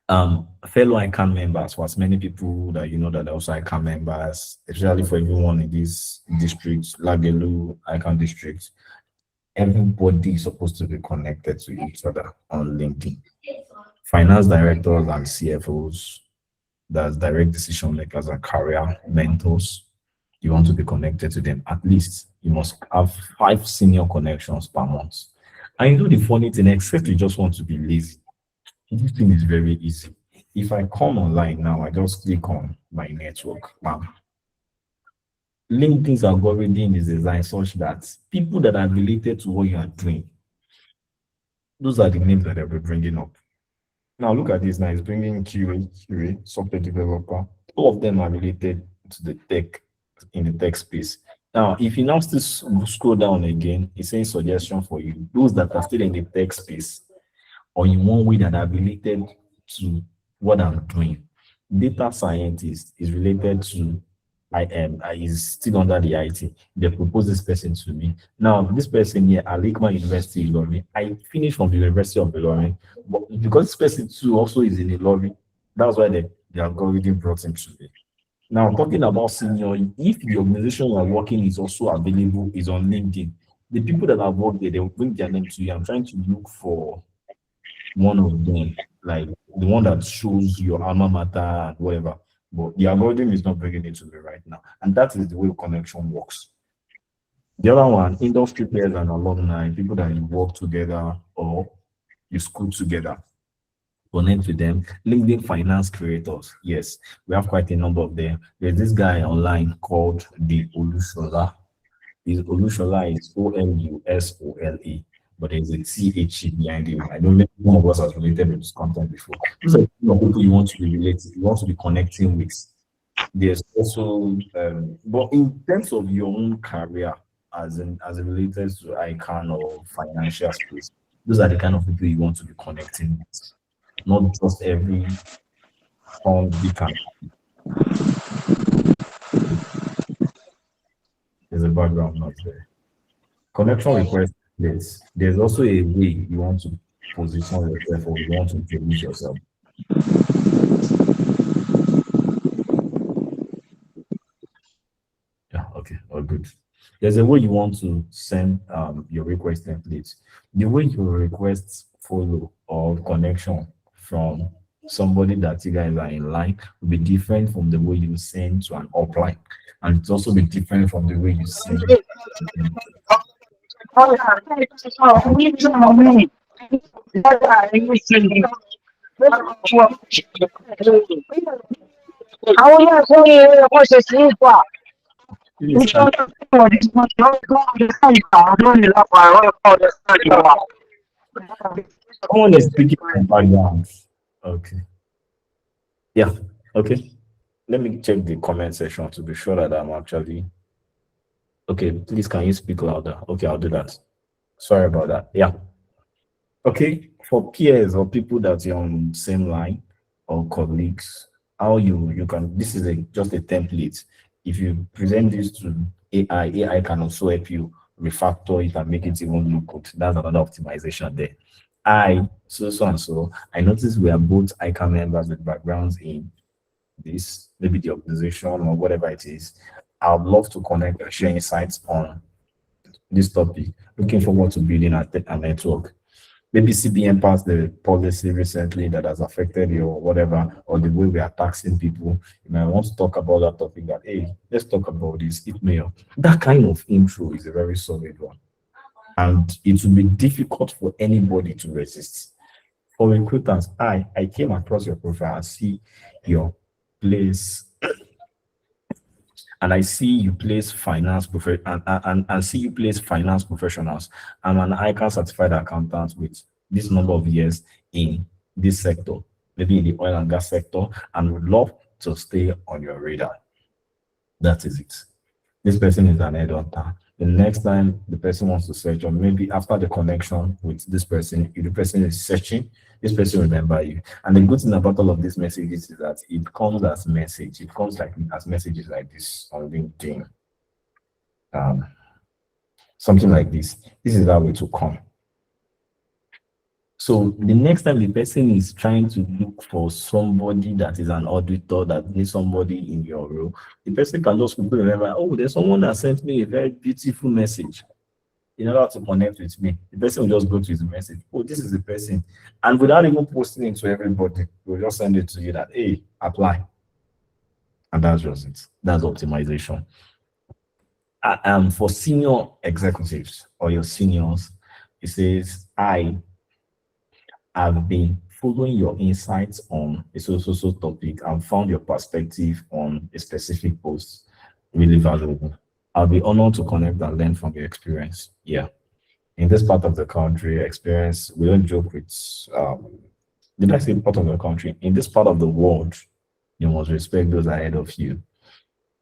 Fellow ICANN members, for as many people that you know that are also ICANN members, especially for everyone in this district, Lagelu, ICANN district, everybody is supposed to be connected to each other on LinkedIn. Finance directors and CFOs, that's direct decision makers and career mentors, you want to be connected to them. At least you must have 5 senior connections per month. And you know the funny thing, except you just want to be lazy, this thing is very easy. If I come online now, I just click on my network. LinkedIn's algorithm is designed such that people that are related to what you are doing, those are the names that they'll be bringing up. Now look at this now, it's bringing QA, software developer. All of them are related to the tech, in the tech space. Now, if you now still scroll down again, it's saying suggestion for you. Those that are still in the tech space or in one way that are related to what I'm doing. Data scientist is related to is still under the IT. They propose this person to me. Now, this person here, Alikma University Ilorin. I finished from the University of Ilorin, but because this person too also is in Ilorin, that's why the algorithm brought him to me. Now, talking about senior, if the organization you are working is also available, is on LinkedIn, the people that have worked there, they will bring their name to you. I'm trying to look for one of them, like the one that shows your alma mater and whatever. but the algorithm is not bringing it to me right now. And that is the way connection works. The other one, industry peers and alumni, people that you work together or you school together, connect with them. LinkedIn finance creators, yes, we have quite a number of them. There's this guy online called the Oluwashola. His Oluwashola is Olusole, but there's a THE behind him. I don't know if one of us has related with this content before. These are the kind of people you want to be related, you want to be connecting with. There's also, but in terms of your own career, as it related to ICANN or financial space, those are the kind of people you want to be connecting with, not just every phone you can. There's a background noise there. Connection request this. There's also a way you want to position yourself or you want to introduce yourself. Yeah, okay, all good. There's a way you want to send your request templates. The way you request follow or connection from somebody that you guys are in line will be different from the way you send to an upline. And it's also be different from the way you send. Please, someone is speaking from background. Okay. Yeah. Okay. Let me check the comment section to be sure that I'm actually okay. Please, can you speak louder? Okay, I'll do that. Sorry about that. Yeah. Okay. For peers or people that you're on the same line or colleagues, how you can this is just a template. If you present this to AI can also help you refactor it and make it even look good. That's another optimization there. So and so. I noticed we are both ICANN members with backgrounds in this, maybe the organization or whatever it is. I would love to connect and share insights on this topic. Looking forward to building a network. Maybe CBN passed the policy recently that has affected you or whatever, or the way we are taxing people. You might want to talk about that topic that, hey, let's talk about this. It may that kind of intro is a very solid one. And it will be difficult for anybody to resist. For recruiters, I came across your profile and see your place and I see you place finance and see you place finance professionals. I'm an ICANN certified accountant with this number of years in this sector, maybe in the oil and gas sector, and would love to stay on your radar. That is it. This person is an headhunter. The next time the person wants to search, or maybe after the connection with this person, if the person is searching, this person will remember you. And the good thing about all of these messages is that it comes as message. It comes like as messages like this on LinkedIn. Something like this. This is how it will come. So the next time the person is trying to look for somebody that is an auditor that needs somebody in your role, the person can just quickly remember, oh, there's someone that sent me a very beautiful message in order to connect with me. The person will just go to his message. Oh, this is the person. And without even posting it to everybody, we'll just send it to you that, hey, apply. And that's just it. That's optimization. For senior executives or your seniors, it says, I've been following your insights on a so topic and found your perspective on a specific post really valuable. I'll be honored to connect and learn from your experience. Yeah. In this part of the country, experience, we don't joke with, did I say part of the country? In this part of the world, you must respect those ahead of you.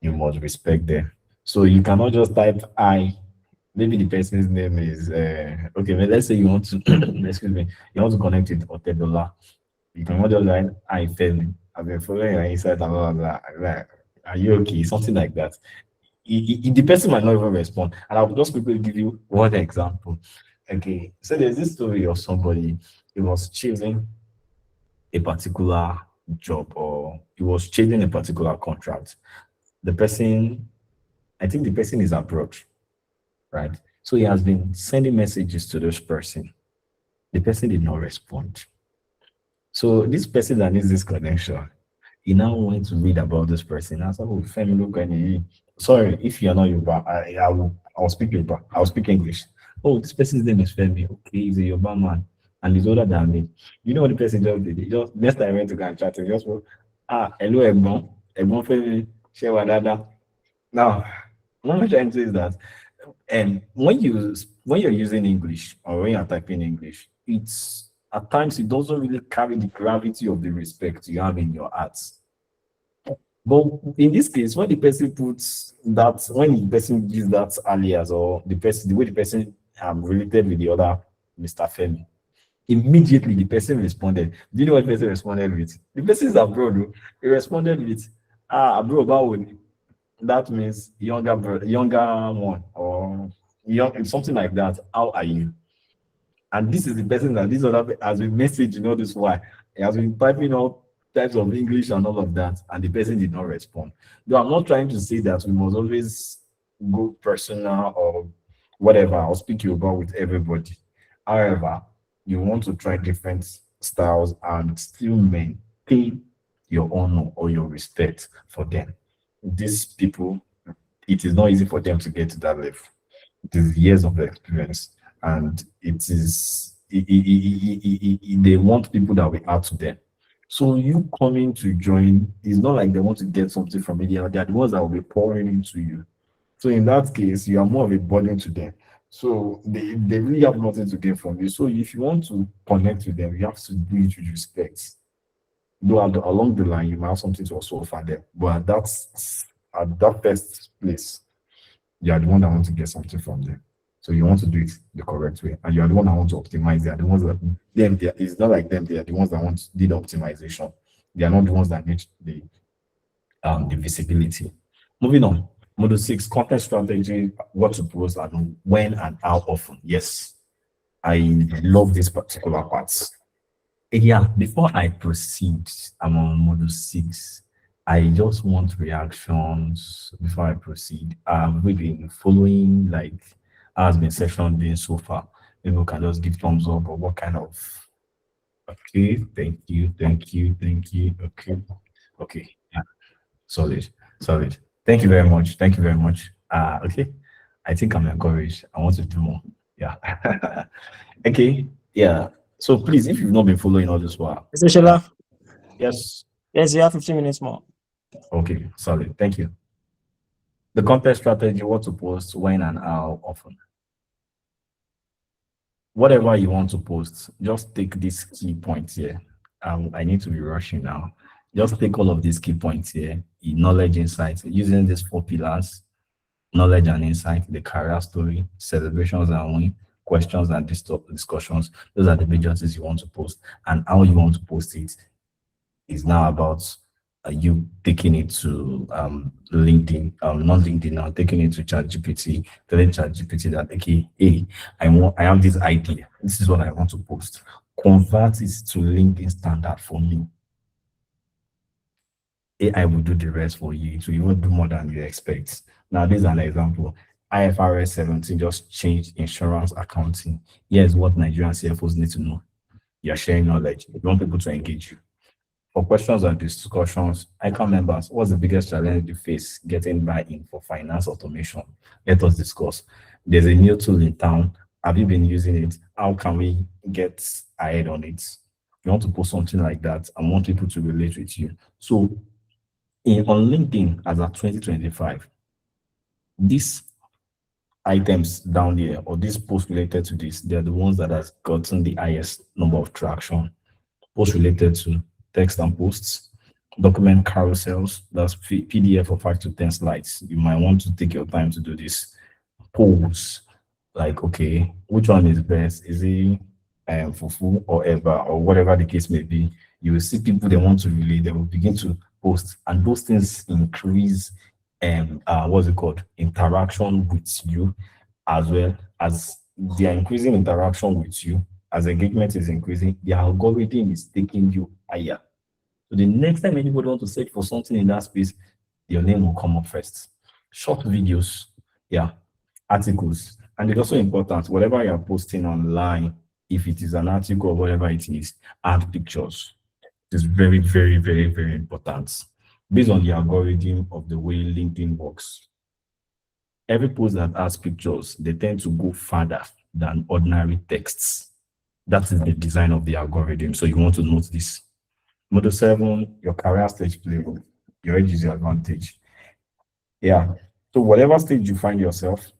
You must respect them. So you cannot just type maybe the person's name is okay, but let's say you want to excuse me, you want to connect with Otedola. You cannot just write I've been following your insight and blah, blah, blah. Are you okay? Something like that. The person might not even respond. And I'll just quickly give you one example. Okay, so there's this story of somebody, he was chasing a particular job or he was chasing a particular contract. The person, I think the person is abroad, right? So he has been sending messages to this person. The person did not respond. So this person that needs this connection, He now went to read about this person. I said, "Oh, Femi, look at you. Sorry, if you're not Yoruba, I'll speak Yoruba. I'll speak English. Oh, this person's name is Femi. Okay, he's a Yoruba man and he's older than me. You know what the person just did? He just next time I went to go and chat, he just wrote, hello, Egbon Femi, share dada." Now, what I'm trying to say is that, and when you're using English or when you're typing English, it's at times it doesn't really carry the gravity of the respect you have in your heart. But in this case, when the person puts that, when the person gives that alias or the way the person related with the other Mr. Femi, immediately the person responded. Do you know what the person responded with? The person is abroad. Oh. He responded with, abroad, báwo. That means younger one or young, something like that. How are you? And this is the person that this other has been messaging, you know this why. He has been typing all types of English and all of that, and the person did not respond. Though I'm not trying to say that we must always go personal or whatever, or speak Yoruba with everybody. However, you want to try different styles and still maintain your honor or your respect for them. These people, it is not easy for them to get to that level. It is years of experience, and they want people that will add to them. So you coming to join is not like they want to get something from it. They are the ones that will be pouring into you. So in that case, you are more of a burden to them. So they really have nothing to gain from you. So if you want to connect with them, you have to do it with respect. Though along the line, you might have something to also offer them. But at that first place, you are the one that want to get something from them. So you want to do it the correct way. And you are the one that want to optimize. They are the ones that it's not like them, they are the ones that want to do the optimization. They are not the ones that need the visibility. Moving on. Model 6, content strategy, what to post and when and how often. Yes, I love this particular part. Yeah, before I proceed, I'm on model 6. I just want reactions before I proceed. We've been following, like, how has been session been so far. Maybe we can just give thumbs up or what kind of. Okay, thank you. Okay, yeah, solid. Thank you very much. Okay, I think I'm encouraged. I want to do more. Yeah. Okay, yeah. So please, if you've not been following all this while, Mr. Shola, yes. yes, you have 15 minutes more. Okay, solid. Thank you. The content strategy, what to post, when and how often. Whatever you want to post, just take these key points here. I need to be rushing now. Just take all of these key points here, knowledge, insights, using these 4 pillars: knowledge and insight, the career story, celebrations and win, questions and discussions. Those are the major things you want to post. And how you want to post it is now about you taking it to LinkedIn, not LinkedIn now, taking it to ChatGPT, telling ChatGPT that, okay, hey, I have this idea. This is what I want to post. Convert it to LinkedIn standard for me. AI will do the rest for you. It will even do more than you expect. Now, this is an example. IFRS 17 just changed insurance accounting. Here's what Nigerian CFOs need to know. You're sharing knowledge. You want people to engage you. For questions and discussions, ICANN members, what's the biggest challenge you face getting buy-in for finance automation? Let us discuss. There's a new tool in town. Have you been using it? How can we get ahead on it? You want to post something like that and want people to relate with you. So on LinkedIn, as of 2025, these items down here or these posts related to this, they're the ones that has gotten the highest number of traction. Posts related to text and posts, document carousels, that's PDF of 5 to 10 slides. You might want to take your time to do this. Polls, like, okay, which one is best? Is it Fufu or Eva or whatever the case may be? You will see people they want to relate, they will begin to post, and those things increase what's it called? Interaction with you, as well as they are increasing interaction with you. As engagement is increasing, the algorithm is taking you higher. So the next time anybody wants to search for something in that space, your name will come up first. Short videos, yeah, articles. And it's also important, whatever you're posting online, if it is an article or whatever it is, add pictures. It's very, very, very, very important. Based on the algorithm of the way LinkedIn works, every post that has pictures, they tend to go further than ordinary texts. That is the design of the algorithm. So you want to note this. Model 7, your career stage playbook. Your age is your advantage. Yeah. So whatever stage you find yourself,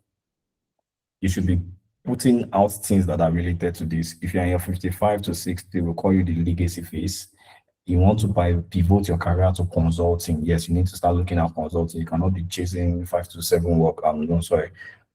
you should be putting out things that are related to this. If you're in your 55 to 60, we'll call you the legacy phase. You want to pivot your career to consulting. Yes, you need to start looking at consulting. You cannot be chasing 5 to 7 work. No, sorry,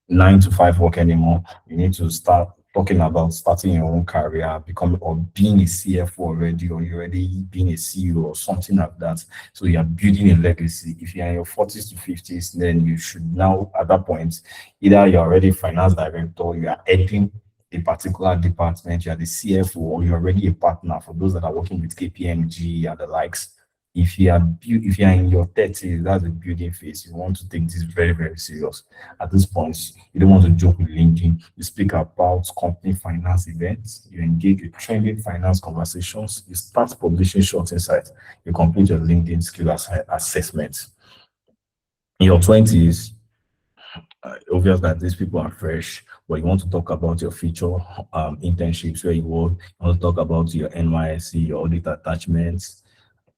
9 to 5 work anymore. You need to start talking about starting your own career, becoming or being a CFO already, or you're already being a CEO or something like that. So you are building a legacy. If you're in your 40s to 50s, then you should now, at that point, either you're already finance director, you are heading a particular department, you are the CFO, or you're already a partner for those that are working with KPMG and the likes. If you are in your 30s, that's a building phase. You want to take this very, very serious. At this point, you don't want to joke with LinkedIn. You speak about company finance events, you engage with trending finance conversations, you start publishing short insights, you complete your LinkedIn skill assessment. In your 20s, obvious that these people are fresh, but you want to talk about your future internships where you work, you want to talk about your NYSC, your audit attachments,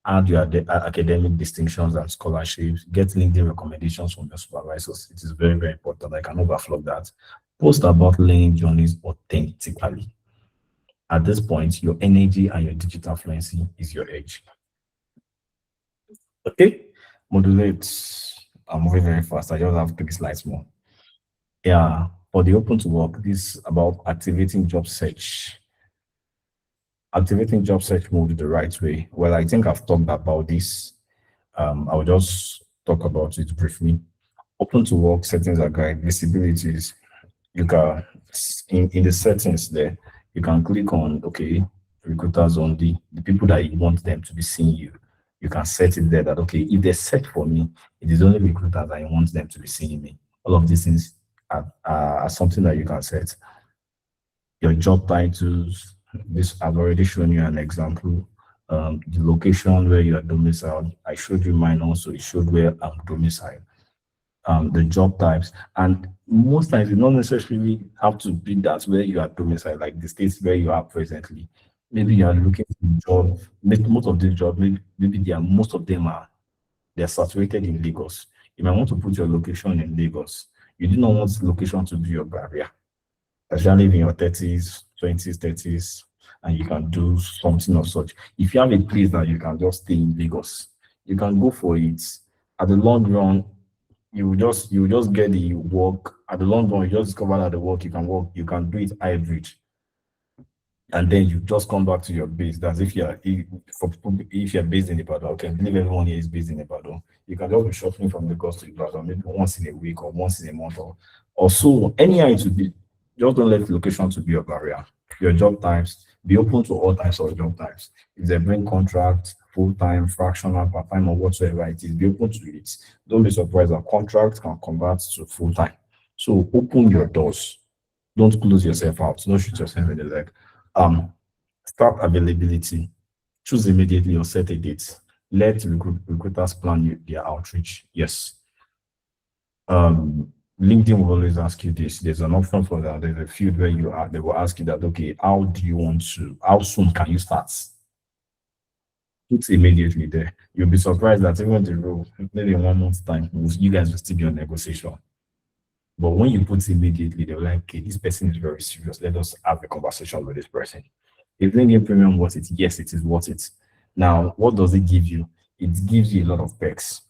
add your academic distinctions and scholarships, get LinkedIn recommendations from your supervisors. It is very, very important. I can overflow that. Post about learning journeys authentically. At this point, your energy and your digital fluency is your edge. Okay, modulate. I'm moving very fast. I just have 3 slides more. Yeah, for the open to work, this is about activating job search. Activating job search mode the right way. Well, I think I've talked about this. I'll just talk about it briefly. Open to work settings are guide visibilities. You can in the settings there, you can click on recruiters only, the people that you want them to be seeing you. You can set it there that if they search for me, it is only recruiters that I want them to be seeing me. All of these things are something that you can set. Your job titles, this I've already shown you an example. The location where you are domiciled. I showed you mine also. It showed where I'm domiciled. The job types, and most times you don't necessarily have to be that where you are domiciled, like the states where you are presently. Maybe you are looking for a job. Most of these jobs, maybe most of them they're saturated in Lagos. You might want to put your location in Lagos. You do not want location to be your barrier, especially in your 30s, 20s, 30s, and you can do something of such. If you have a place that you can just stay in Lagos, you can go for it. At the long run, you will just get the work. At the long run, you just discover that the work you can do it hybrid. And then you just come back to your base. That's if you're based in Ibadan. Okay, I believe everyone here is based in Ibadan. You can just be shuffling from Lagos to Ibadan maybe once in a week or once in a month or so. Anyhow it would be. Just don't let the location to be your barrier. Your job types, be open to all types of job types. If they bring contract, full-time, fractional, part-time, or whatsoever it is, be open to it. Don't be surprised that contract can convert to full-time. So open your doors. Don't close yourself out. Don't shoot yourself in the leg. Start availability. Choose immediately or set a date. Let recruiters plan their outreach. Yes. LinkedIn will always ask you this. There's an option for that. There's a field where they will ask you that, how soon can you start? Put immediately there. You'll be surprised that even the role, maybe in 1 month's time, you guys will still be on negotiation. But when you put immediately, they're like, okay, this person is very serious. Let us have a conversation with this person. If LinkedIn Premium worth it, yes, it is worth it. Now, what does it give you? It gives you a lot of perks.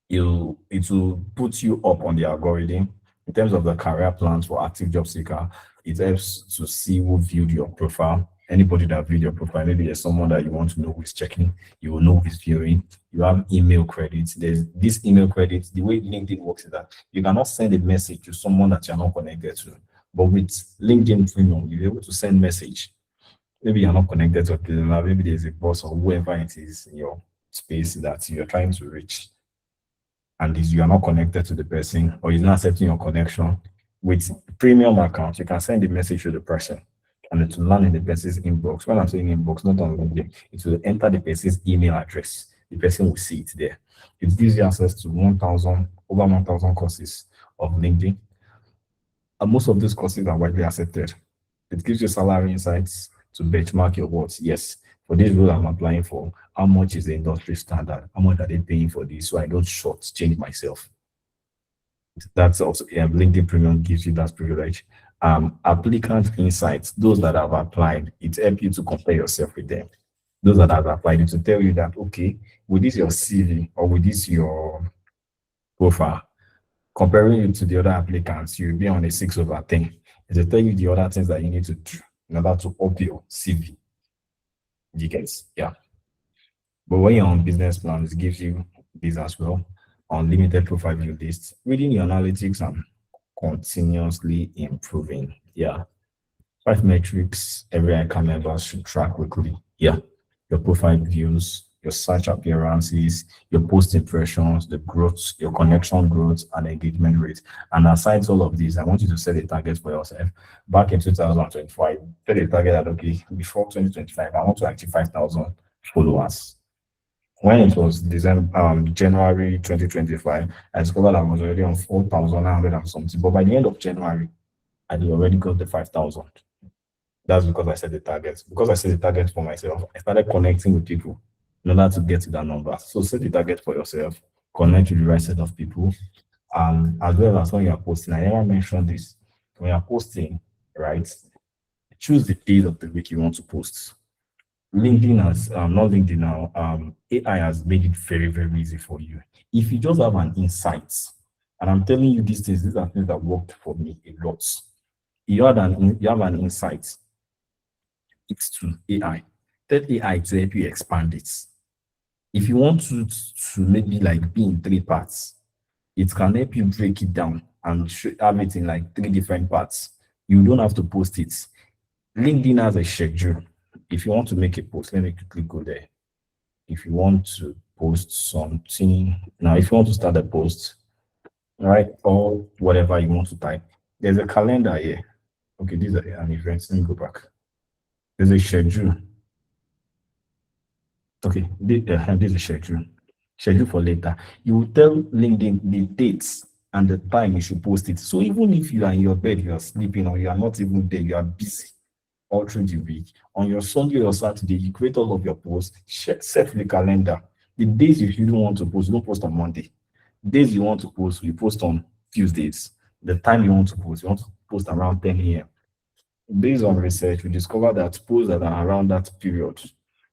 It will put you up on the algorithm in terms of the career plans for active job seeker. It helps to see who viewed your profile. Anybody that viewed your profile, maybe there's someone that you want to know who is checking, you will know who is viewing. You have email credits. There's this email credits. The way LinkedIn works is that you cannot send a message to someone that you're not connected to. But with LinkedIn Premium, you're able to send message. Maybe you're not connected to a person, maybe there's a boss or whoever it is in your space that you're trying to reach. And you are not connected to the person or he's not accepting your connection. With premium account, you can send a message to the person and it will land in the person's inbox. When I'm saying inbox, not on LinkedIn, it will enter the person's email address. The person will see it there. It gives you access to 1,000, over 1,000 courses of LinkedIn. And most of these courses are widely accepted. It gives you salary insights to benchmark your worth. Yes, for this role I'm applying for, how much is the industry standard? How much are they paying for this? So I don't shortchange myself. That's also LinkedIn Premium gives you that privilege. Applicant insights, those that have applied, it helps you to compare yourself with them. Those that have applied, it will tell you that, okay, with this your CV or with this your profile, comparing it to the other applicants, you'll be on a 6/10. It will tell you the other things that you need to do in order to up your CV. You get, yeah. But when you're on business plans, it gives you this as well. Unlimited profile view list, reading your analytics and continuously improving. Yeah. 5 metrics every account member should track weekly. Yeah. Your profile views, your search appearances, your post impressions, the growth, your connection growth, and engagement rate. And aside all of these, I want you to set a target for yourself. Back in 2025, set a target that, okay, before 2025, I want to achieve 5,000 followers. When it was January 2025, I discovered I was already on 4,900 and something. But by the end of January, I had already got the 5,000. That's because I set the target. Because I set the target for myself, I started connecting with people in order to get to that number. So set the target for yourself, connect with the right set of people, as well as when you are posting. I never mentioned this. When you are posting, right, choose the days of the week you want to post. LinkedIn has not LinkedIn now. AI has made it very, very easy for you. If you just have an insight, and I'm telling you these things are things that worked for me a lot. You have an insight. It's to AI. Tell AI to help you expand it. If you want to maybe like be in 3 parts, it can help you break it down and have it in like 3 different parts. You don't have to post it. LinkedIn has a schedule. If you want to make a post, let me quickly go there. If you want to post something, now if you want to start a post, right, or whatever you want to type, there's a calendar here. Okay, these are an event. Let me go back. There's a schedule. Okay, this is a schedule. Schedule for later. You will tell LinkedIn the dates and the time you should post it. So even if you are in your bed, you are sleeping, or you are not even there, you are busy all through the week. On your Sunday or Saturday, you create all of your posts, set the calendar. The days you don't want to post, don't post on Monday. Days you want to post, you post on Tuesdays. The time you want to post around 10 a.m. Based on research, we discovered that posts that are around that period,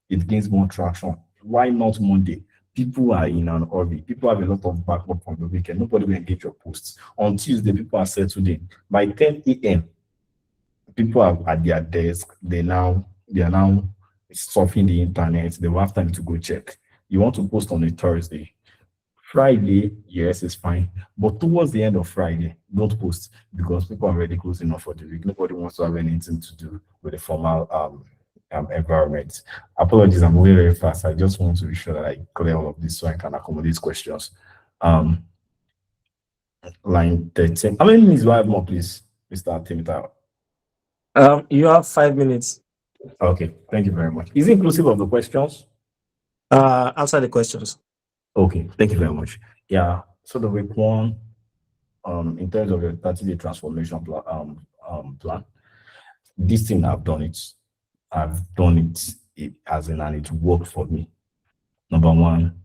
it gains more traction. Why not Monday? People are in an hurry. People have a lot of backup from the weekend. Nobody will engage your posts. On Tuesday, people are settled in. By 10 a.m., people are at their desk. They are now surfing the internet. They will have time to go check. You want to post on a Thursday. Friday, yes, it's fine. But towards the end of Friday, don't post, because people are already close enough for the week. Nobody wants to have anything to do with the formal environment. Apologies, I'm moving very fast. I just want to be sure that I clear all of this so I can accommodate questions. Line 13. How many minutes do I have more, please, Mr. Timothy? You have 5 minutes. Okay, thank you very much. Is it inclusive of the questions? Answer the questions. Okay, thank you very much. Yeah, so the week 1, in terms of the 30-day transformation plan, this thing I've done it. As in, and it worked for me. Number 1,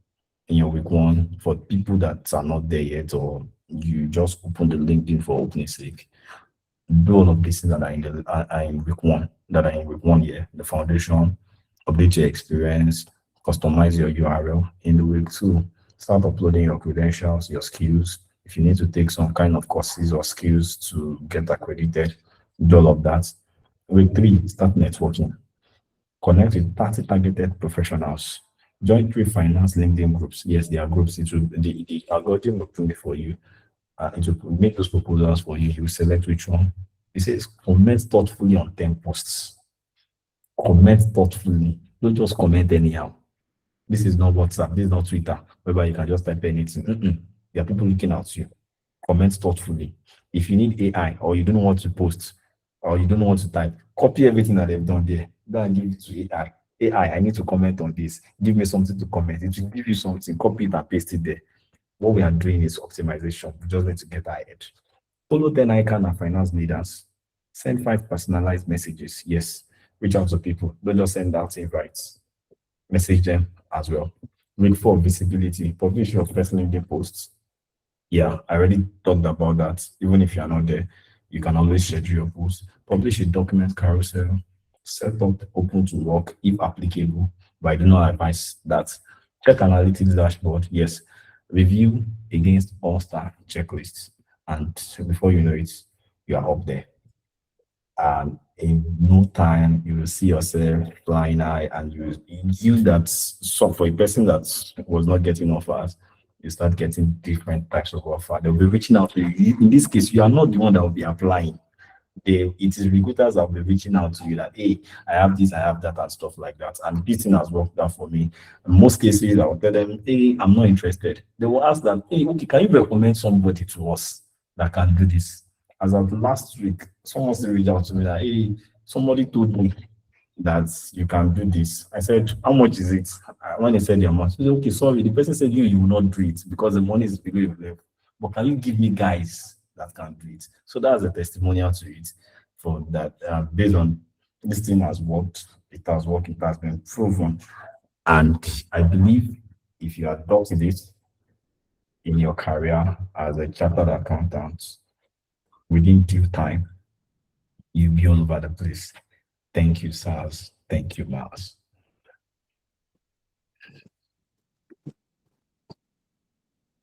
in your week 1, for people that are not there yet, or you just open the LinkedIn for opening's sake, do all of these things that are in week 1, that are in week 1 year, the foundation, update your experience, customize your URL. In the week 2, start uploading your credentials, your skills. If you need to take some kind of courses or skills to get accredited, do all of that. Week 3, start networking. Connect with 30 targeted professionals. Join 3 finance LinkedIn groups. Yes, there are groups. The algorithm will do it for you. It will make those proposals for you. You select which one. It says comment thoughtfully on 10 posts. Comment thoughtfully. Don't just comment anyhow. This is not WhatsApp. This is not Twitter, whereby you can just type anything. There are people looking at you. Comment thoughtfully. If you need AI, or you don't want to post, or you don't want to type, copy everything that they've done there. Go and give it to AI. AI, I need to comment on this. Give me something to comment. It will give you something, copy it and paste it there. What we are doing is optimization. We just need to get ahead. Follow 10 icon and finance leaders. Send 5 personalized messages. Yes. Reach out to people. Don't just send out invites. Message them as well. Make for visibility. Publish your personal LinkedIn posts. Yeah, I already talked about that. Even if you're not there, you can always schedule your posts. Publish a document carousel. Set up open to work if applicable, but I do not advise that. Check analytics dashboard. Yes. Review against all-star checklists. And before you know it, you are up there. And in no time, you will see yourself flying high, and you that, so for a person that was not getting offers, you start getting different types of offer. They'll be reaching out to you. In this case, you are not the one that will be applying. It is recruiters that will be reaching out to you that, hey, I have this, I have that, and stuff like that. And this thing has worked out for me. In most cases, I will tell them, hey, I'm not interested. They will ask that, hey, okay, can you recommend somebody to us that can do this? As of last week, someone still reached out to me that, hey, somebody told me that you can do this. I said, how much is it? When they said the amount, I said, okay, sorry. The person said you will not do it because the money is below your level. But can you give me guys that can do it? So that's a testimonial to it for that. Based on this thing has worked, it has worked, it has been proven. And I believe if you adopt this in your career as a chartered accountant, within due time, you'll be all over the place. Thank you, SARS. Thank you, Mars.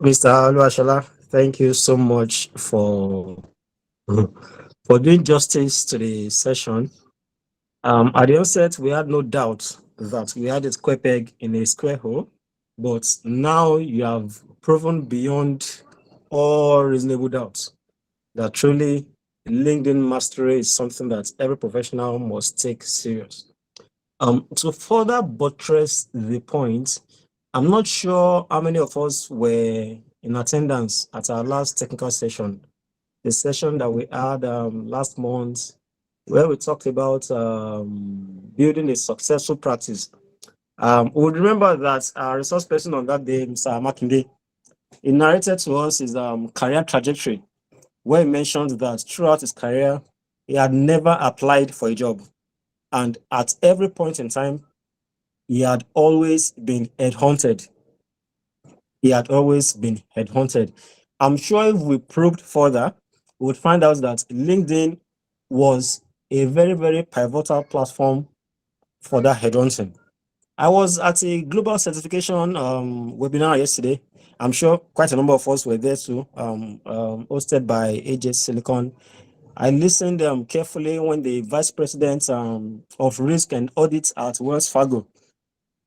Mr. Oluwashola, thank you so much for doing justice to the session. At the onset, we had no doubt that we had a square peg in a square hole, but now you have proven beyond all reasonable doubts that truly LinkedIn mastery is something that every professional must take serious. To further buttress the point, I'm not sure how many of us were in attendance at our last technical session, the session that we had last month, where we talked about building a successful practice. We would remember that our resource person on that day, Mr. Makinde, he narrated to us his career trajectory, where he mentioned that throughout his career, he had never applied for a job. And at every point in time, he had always been headhunted. He had always been headhunted. I'm sure if we probed further, we would find out that LinkedIn was a very, very pivotal platform for that headhunting. I was at a global certification webinar yesterday. I'm sure quite a number of us were there too, hosted by AJ Silicon. I listened carefully when the vice president of risk and audit at Wells Fargo,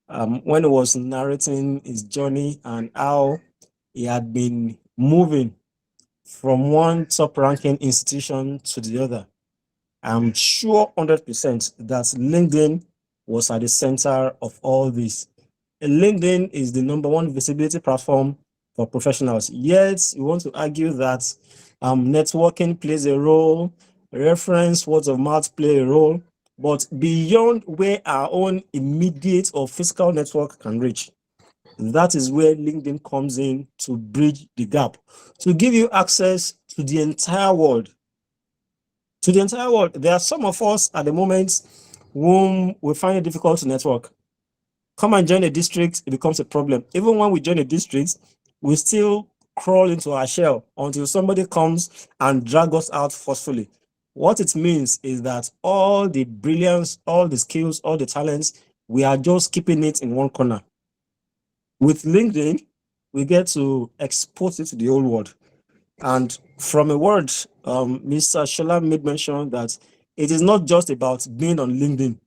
when he was narrating his journey and how he had been moving from one top ranking institution to the other. I'm sure 100% that LinkedIn was at the center of all this. LinkedIn is the number one visibility platform for professionals. Yet, you want to argue that networking plays a role, reference, words of mouth play a role, but beyond where our own immediate or physical network can reach. That is where LinkedIn comes in to bridge the gap, to give you access to the entire world. To the entire world. There are some of us at the moment whom we find it difficult to network. Come and join a district, it becomes a problem. Even when we join a district, we still crawl into our shell until somebody comes and drag us out forcefully. What it means is that all the brilliance, all the skills, all the talents, we are just keeping it in one corner. With LinkedIn, we get to export it to the whole world. And from a word, Mr. Shola made mention that it is not just about being on LinkedIn.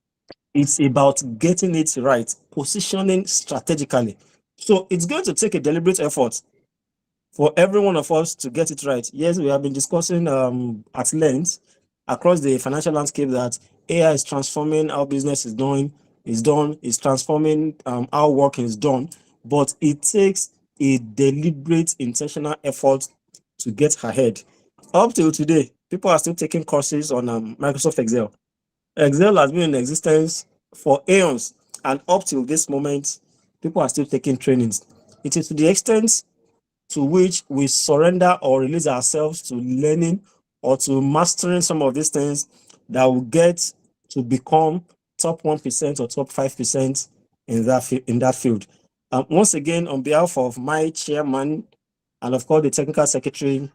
It's about getting it right, positioning strategically. So it's going to take a deliberate effort for every one of us to get it right. Yes, we have been discussing at length across the financial landscape that AI is transforming how business is transforming how work is done, but it takes a deliberate, intentional effort to get ahead. Up till today, people are still taking courses on Microsoft Excel. Excel has been in existence for aeons, and up till this moment, people are still taking trainings. It is to the extent to which we surrender or release ourselves to learning or to mastering some of these things that will get to become top 1% or top 5% in that field. Once again, on behalf of my chairman and of course the technical secretary,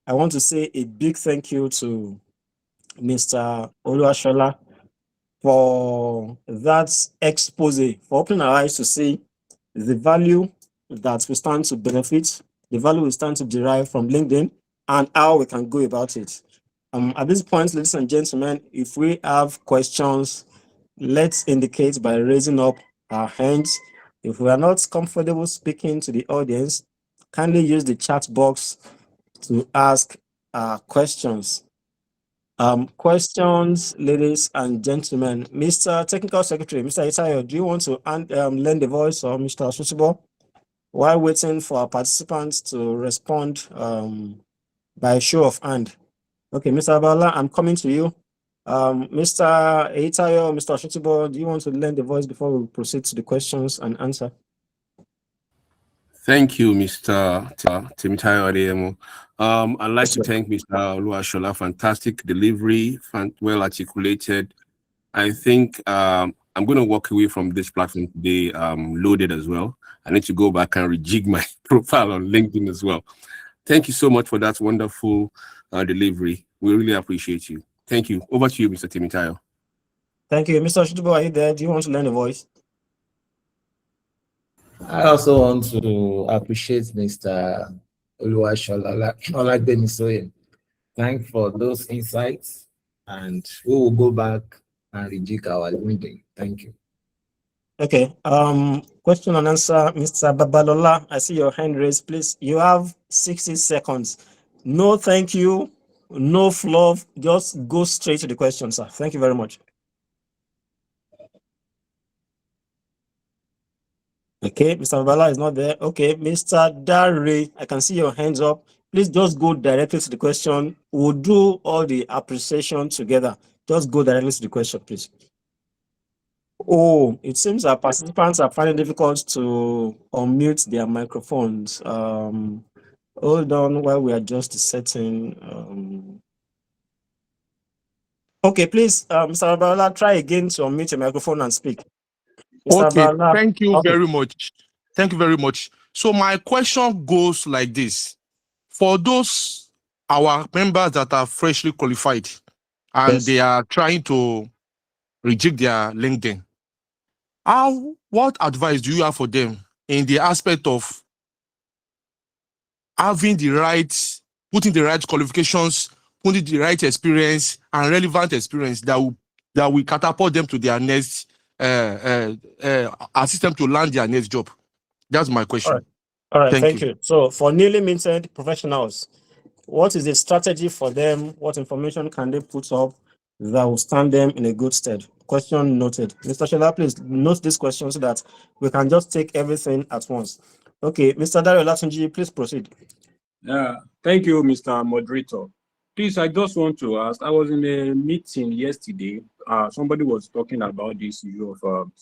I want to say a big thank you to Mr. Oluwashola for that expose, for opening our eyes to see the value that we stand to benefit, the value we stand to derive from LinkedIn, and how we can go about it. At this point, ladies and gentlemen, if we have questions, let's indicate by raising up our hands. If we are not comfortable speaking to the audience, kindly use the chat box to ask questions. Questions, ladies and gentlemen. Mr. Technical Secretary, Mr. Itayo, do you want to lend the voice of Mr. Oshusibo while waiting for our participants to respond by show of hand? Okay, Mr. Abala, I'm coming to you. Mr. Itayo, Mr. Oshusibo, do you want to lend the voice before we proceed to the questions and answer? Thank you, Mr. Temitayo Adeyemo. I'd like to thank Mr. Oluwashola. Fantastic delivery, well articulated. I think I'm going to walk away from this platform today loaded as well. I need to go back and rejig my profile on LinkedIn as well. Thank you so much for that wonderful delivery. We really appreciate you. Thank you. Over to you, Mr. Temitayo. Thank you. Mr. Oshusibo, are you there? Do you want to lend the voice? I also want to appreciate Mr. Oluwashola Olagbemisoye. Thanks for those insights, and we will go back and rejig our LinkedIn. Thank you. Okay. Question and answer, Mr. Babalola. I see your hand raised. Please, you have 60 seconds. No, thank you. No fluff. Just go straight to the question, sir. Thank you very much. Okay, Mr. Babala is not there. Okay, Mr. Dare, I can see your hands up. Please just go directly to the question. We'll do all the appreciation together. Just go directly to the question, please. Oh, it seems our participants are finding it difficult to unmute their microphones. Hold on while we adjust the setting. Okay, please, Mr. Babala, try again to unmute your microphone and speak. Mr. Okay, Babala, thank you okay. very much. Thank you very much. So my question goes like this. For those, our members that are freshly qualified and Yes. they are trying to reject their LinkedIn, what advice do you have for them in the aspect of having the right, putting the right qualifications, putting the right experience and relevant experience that will catapult them to their next, assist them to land their next job? That's my question. All right, thank you. So for newly minted professionals, what is the strategy for them? What information can they put up that will stand them in a good stead? Question noted. Mr. Shola, please note this question so that we can just take everything at once. Okay, Mr. Dario Latunji, please proceed. Thank you, Mr. Moderator. Please, I just want to ask, I was in a meeting yesterday. Somebody was talking about this issue of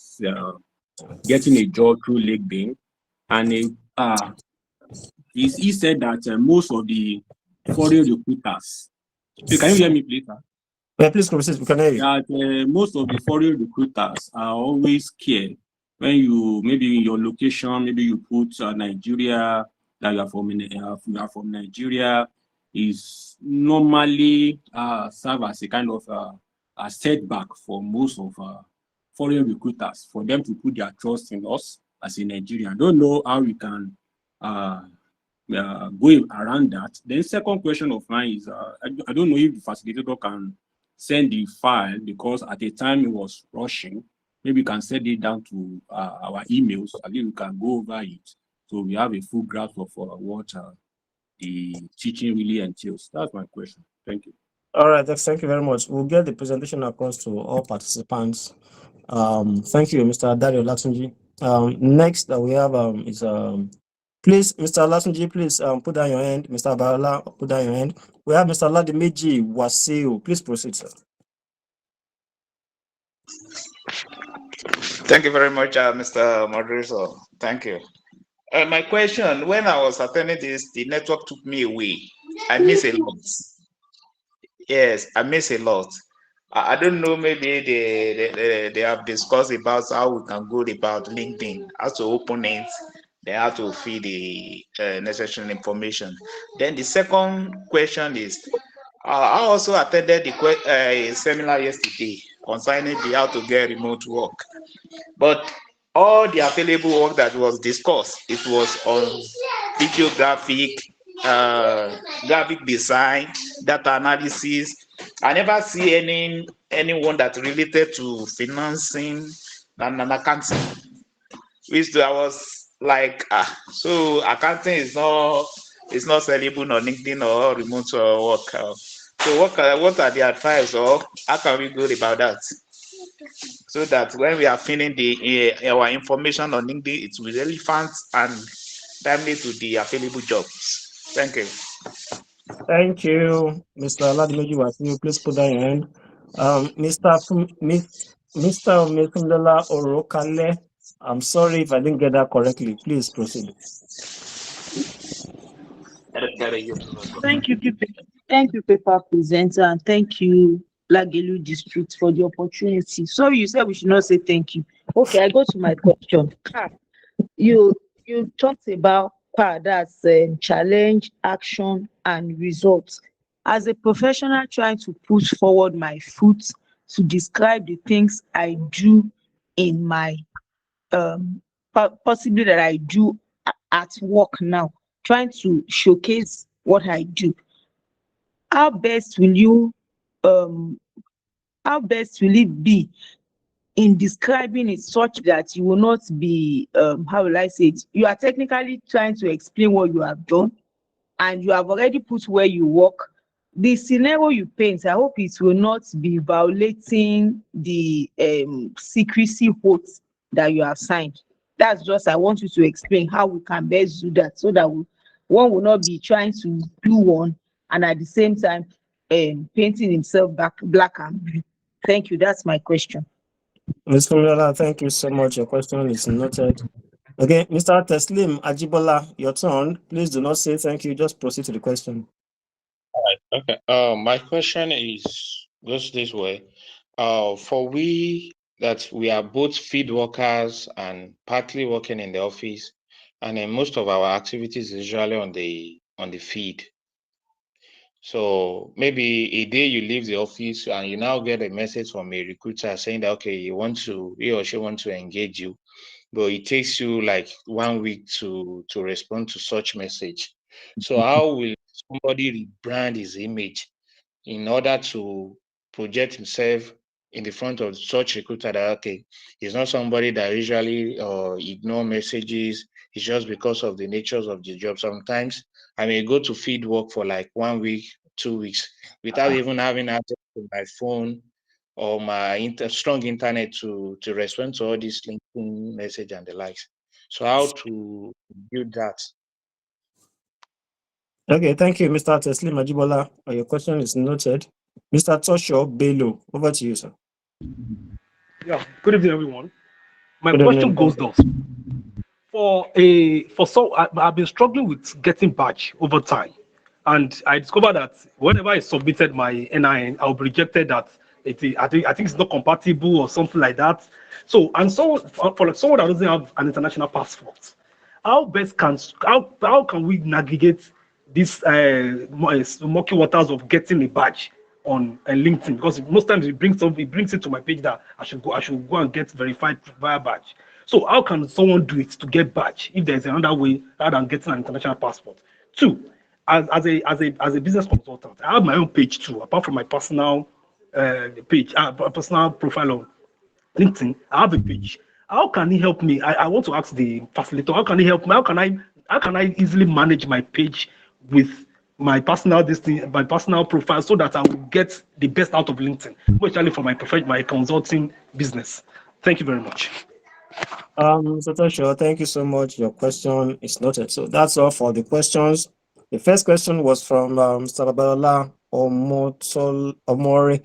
getting a job through LinkedIn. And he said that most of the foreign recruiters, can you hear me, please? Yeah, please proceed. We can hear you. That most of the foreign recruiters are always scared when you, maybe in your location, maybe you put Nigeria, that you are from Nigeria, is normally serve as a kind of a setback for most of foreign recruiters, for them to put their trust in us as a Nigerian. I don't know how we can go around that. Then second question of mine is, I don't know if the facilitator can send the file, because at the time it was rushing. Maybe we can send it down to our emails. I think we can go over it, so we have a full grasp of what the teaching really entails. That's my question. Thank you. All right, thank you very much. We'll get the presentation across to all participants. Thank you, Mr. Dario Latunji. Next that we have is please, Mr. Latunji, please put down your hand. Mr. Barala, put down your hand. We have Mr. Ladimiji Wasiu. Please proceed, sir. Thank you very much, Mr. Moderator. Thank you. My question, when I was attending this, the network took me away. I miss a lot. Yes, I miss a lot. I don't know, maybe they have discussed about how we can go about LinkedIn, how to open it, then how to feed the necessary information. Then the second question is, I also attended the seminar yesterday concerning the how to get remote work. But all the available work that was discussed, it was on video graphic design, data analysis. I never see anyone that related to financing and accounting. Which I was like, so accounting is not sellable on LinkedIn or remote work. So what are the advice, or how can we go about that? So that when we are filling our information on LinkedIn, it will be relevant and timely to the available jobs. Thank you. Thank you, Mr. Olagbemisoye. Please put down your hand. Mr. Omekundola Orokale, I'm sorry if I didn't get that correctly. Please proceed. Thank you, paper presenter, and thank you, Lagelu District, for the opportunity. Sorry, you said we should not say thank you. Okay, I go to my question. You talked about that's challenge, action, and results. As a professional trying to push forward my foot to describe the things I do in my possibly that I do at work now, trying to showcase what I do. How best will you how best will it be in describing it such that you will not be how will I say it? You are technically trying to explain what you have done and you have already put where you work. The scenario you paint, I hope it will not be violating the secrecy oath that you have signed. That's just, I want you to explain how we can best do that so that one will not be trying to do one and at the same time painting himself black and blue. Thank you. That's my question. Ms. Kumiola, thank you so much. Your question is noted. Okay, Mr. Teslim Ajibola, your turn. Please do not say thank you. Just proceed to the question. Okay. My question goes this way. For we that we are both field workers and partly working in the office, and then most of our activities is usually on the field. So maybe a day you leave the office and you now get a message from a recruiter saying that okay, he or she want to engage you, but it takes you like 1 week to respond to such message. So how will somebody rebrand his image in order to project himself in the front of such recruiter that okay, he's not somebody that usually ignore messages. It's just because of the natures of the job. Sometimes I may go to field work for like 1 week, 2 weeks without even having access to my phone or my strong internet to respond to all these LinkedIn message and the likes. So how to build that? Okay, thank you, Mr. Teslim Ajibola. Your question is noted. Mr. Tosho Bello, over to you, sir. Yeah, good evening, everyone. My Good question evening. goes thus. I've been struggling with getting badge over time. And I discovered that whenever I submitted my NIN, I'll be rejected that I think it's not compatible or something like that. So, and so for someone that doesn't have an international passport, how can we navigate this murky waters of getting a badge on LinkedIn? Because most times it brings it to my page that I should go and get verified via badge. So how can someone do it to get badge if there's another way rather than getting an international passport? Two, as a business consultant, I have my own page too, apart from my personal page, personal profile on LinkedIn. I have a page. How can he help me? I want to ask the facilitator, how can he help me? How can I easily manage my page with my personal my personal profile so that I will get the best out of LinkedIn, especially for my consulting business? Thank you very much. Mr. Tosho, thank you so much. Your question is noted. So that's all for the questions. The first question was from Mr. Babalola Omori,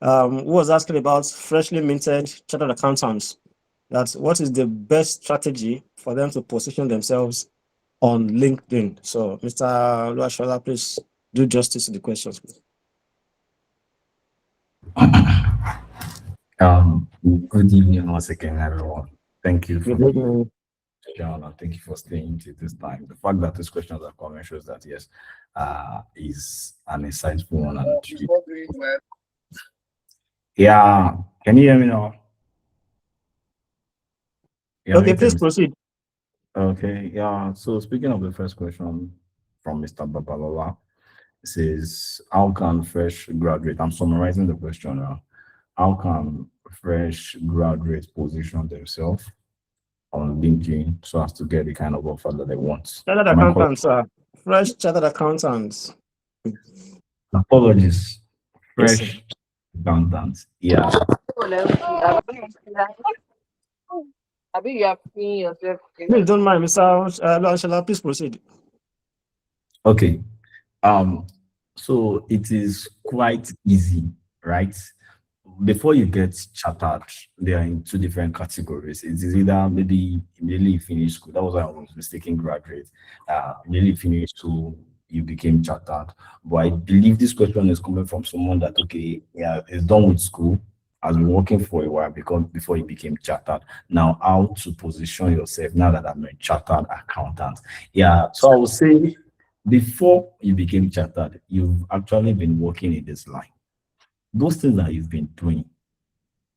who was asking about freshly minted chartered accountants. That's what is the best strategy for them to position themselves on LinkedIn. So, Mr. Oluwashola, please do justice to the questions. Good evening once again, everyone. Thank you for Good evening. John, and thank you for staying to this time. The fact that these questions are coming shows that yes, is an insightful one. And yeah, can you hear me now? Yeah, Okay, please proceed. Okay, yeah. So speaking of the first question from Mr. Babalola, it says, "How can fresh graduate?" I'm summarizing the question now. How can fresh graduates position themselves on LinkedIn so as to get the kind of offer that they want? Chartered Am I correct? accountants, sir. Fresh chartered accountants. Apologies. Yes, Fresh accountants. Yeah. I think you have seen yourself. Please don't mind, Mr. Oluwashola, please proceed. Okay. So it is quite easy, right? Before you get chartered, they are in two different categories. It is either maybe immediately you finish school. That was why I was mistaken graduate. Immediately you finish school, you became chartered. But I believe this question is coming from someone that, okay, yeah, is done with school, has been working for a while before you became chartered. Now, how to position yourself now that I'm a chartered accountant? Yeah, so I would say before you became chartered, you've actually been working in this line. Those things that you've been doing,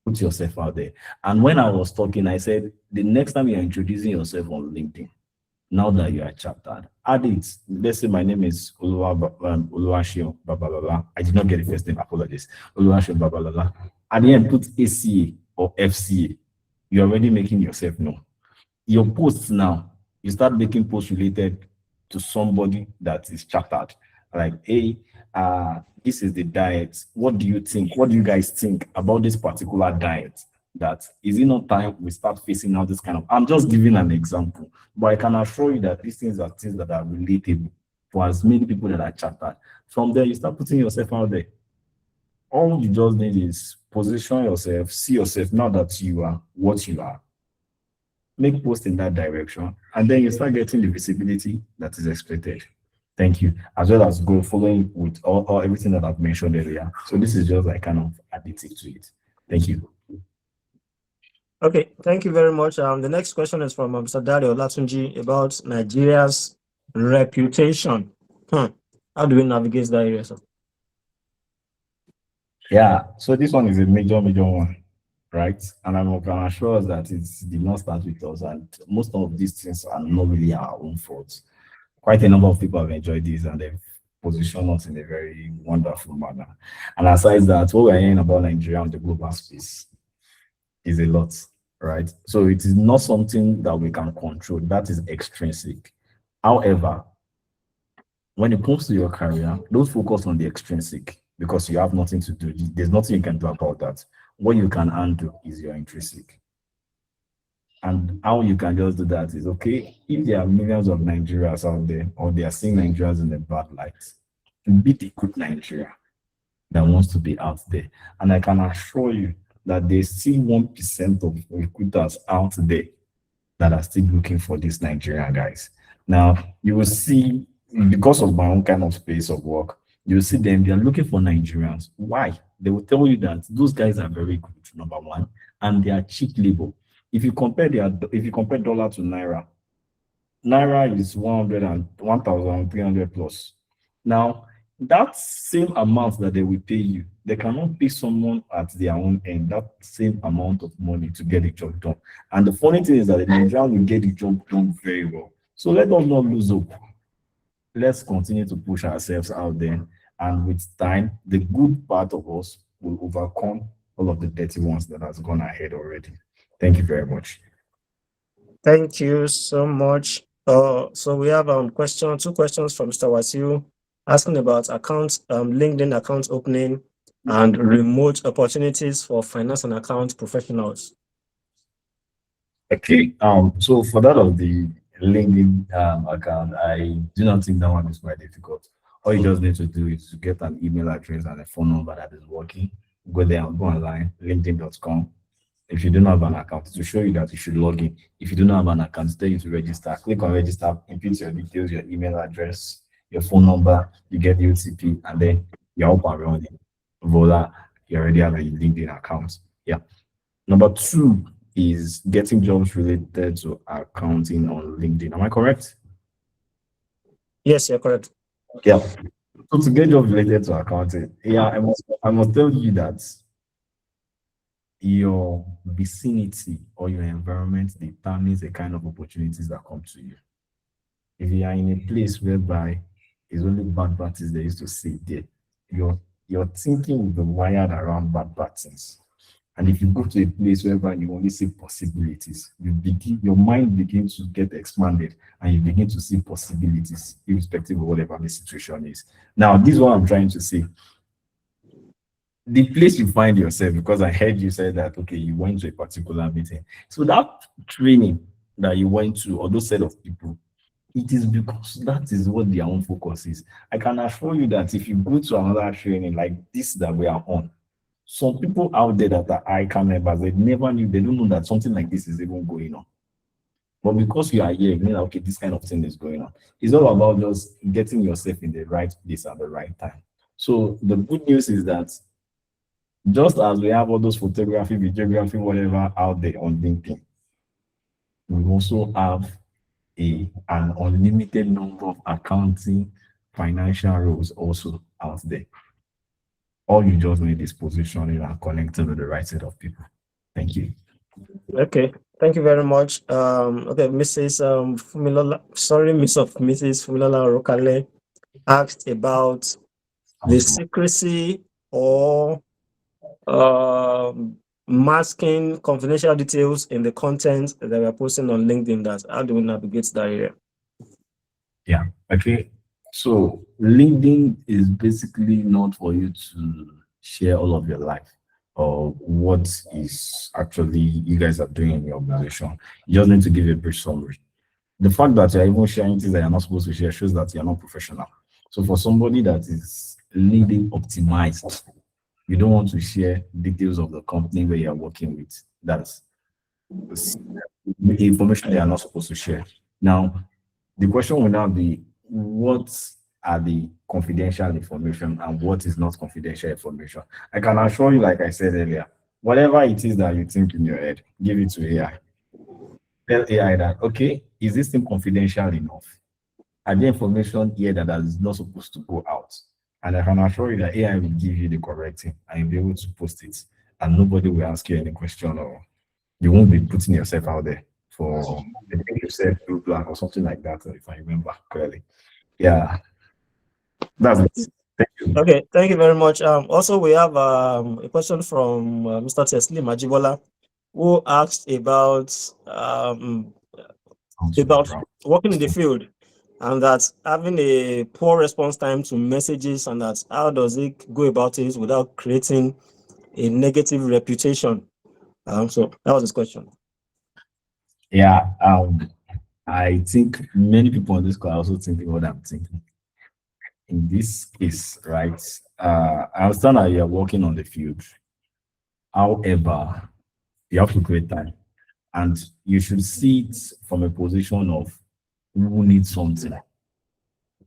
put yourself out there. And when I was talking, I said the next time you're introducing yourself on LinkedIn, now that you are chartered, add it. Let's say my name is Oluwashola Babalala. I did not get the first name, apologies. Oluwashola Babalala. At the end, put ACA or FCA. You're already making yourself known. Your posts now, you start making posts related to somebody that is chartered. Like, hey, this is the diet. What do you think? What do you guys think about this particular diet? That is it not time we start facing out this kind of? I'm just giving an example, but I can assure you that these things are things that are relatable for as many people that are chartered. From there, you start putting yourself out there. All you just need is position yourself, see yourself now that you are what you are. Make posts in that direction, and then you start getting the visibility that is expected. Thank you. As well as go following with all everything that I've mentioned earlier. So this is just like kind of additive to it. Thank you. Okay, thank you very much. The next question is from Mr. Dario Latunji about Nigeria's reputation. How do we navigate that area, sir? Yeah, so this one is a major one, right? And I'm gonna assure us that it did not start with us, and most of these things are not really our own faults. Quite a number of people have enjoyed this and they've positioned us in a very wonderful manner. And aside that, what we're hearing about Nigeria on the global space is a lot, right? So it is not something that we can control. That is extrinsic. However, when it comes to your career, don't focus on the extrinsic because you have nothing to do. There's nothing you can do about that. What you can undo is your intrinsic. And how you can just do that is, okay, if there are millions of Nigerians out there, or they are seeing Nigerians in a bad light, be the good Nigeria that wants to be out there. And I can assure you that there's still 1% of recruiters out there that are still looking for these Nigerian guys. Now, you will see, because of my own kind of space of work, you will see them, they are looking for Nigerians. Why? They will tell you that those guys are very good, number one, and they are cheap labor. If you compare dollar to naira, naira is 1,300 plus. Now, that same amount that they will pay you, they cannot pay someone at their own end that same amount of money to get the job done. And the funny thing is that the Nigerian will get the job done very well. So let us not lose hope. Let's continue to push ourselves out there. And with time, the good part of us will overcome all of the dirty ones that has gone ahead already. Thank you very much. Thank you so much. So we have two questions from Mr. Wasiu asking about LinkedIn account opening and remote opportunities for finance and account professionals. Okay. So for that of the LinkedIn account, I do not think that one is quite difficult. All you just need to do is to get an email address and a phone number that is working. Go there and go online, linkedin.com. If you don't have an account, to show you that you should log in. If you don't have an account, tell you to register. Click on register, input your details, your email address, your phone number, you get the OTP, and then you're up and running. Voila, you already have a LinkedIn account. Yeah. Number two is getting jobs related to accounting on LinkedIn. Am I correct? Yes, you're correct. Yeah. So to get jobs related to accounting, yeah, I must tell you that your vicinity or your environment determines the kind of opportunities that come to you. If you are in a place whereby it's only bad parties they used to say there, your thinking will be wired around bad parties. And if you go to a place whereby you only see possibilities, your mind begins to get expanded and you begin to see possibilities, irrespective of whatever the situation is. Now, this is what I'm trying to say. The place you find yourself, because I heard you say that, okay, you went to a particular meeting. So that training that you went to, or those set of people, it is because that is what their own focus is. I can assure you that if you go to another training like this that we are on, some people out there that are ICANN members, they never knew, they don't know that something like this is even going on. But because you are here, you know, okay, this kind of thing is going on. It's all about just getting yourself in the right place at the right time. So the good news is that just as we have all those photography, videography, whatever out there on LinkedIn, we also have an unlimited number of accounting, financial roles also out there. All you just need is positioning and connecting with the right set of people. Thank you. Okay, thank you very much. Okay, Mrs. Fumilola, sorry, Mrs. Fumilola Rokale asked about the secrecy or masking confidential details in the content that we are posting on LinkedIn. That's how do we navigate that area? Yeah. Okay. So LinkedIn is basically not for you to share all of your life or what is actually you guys are doing in your organization. You just need to give a brief summary. The fact that you're even sharing things that you're not supposed to share shows that you're not professional. So for somebody that is LinkedIn optimized, you don't want to share details of the company where you're working with. That's the information they are not supposed to share. Now, the question will now be, what are the confidential information and what is not confidential information? I can assure you, like I said earlier, whatever it is that you think in your head, give it to AI. Tell AI that, okay, is this thing confidential enough? Are there information here that is not supposed to go out? And I can assure you that AI will give you the correct thing and you'll be able to post it. And nobody will ask you any question, or you won't be putting yourself out there for I think you said blue black or something like that, if I remember correctly. Yeah, that's it. Thank you. Okay, thank you very much. Also, we have a question from Mr. Teslim Majibola, who asked about working in the field and that having a poor response time to messages, and that how does it go about it without creating a negative reputation. So that was his question. Yeah, I think many people on this call are also thinking what I'm thinking. In this case, right, I understand that you're working on the field. However, you have to create time. And you should see it from a position of who needs something.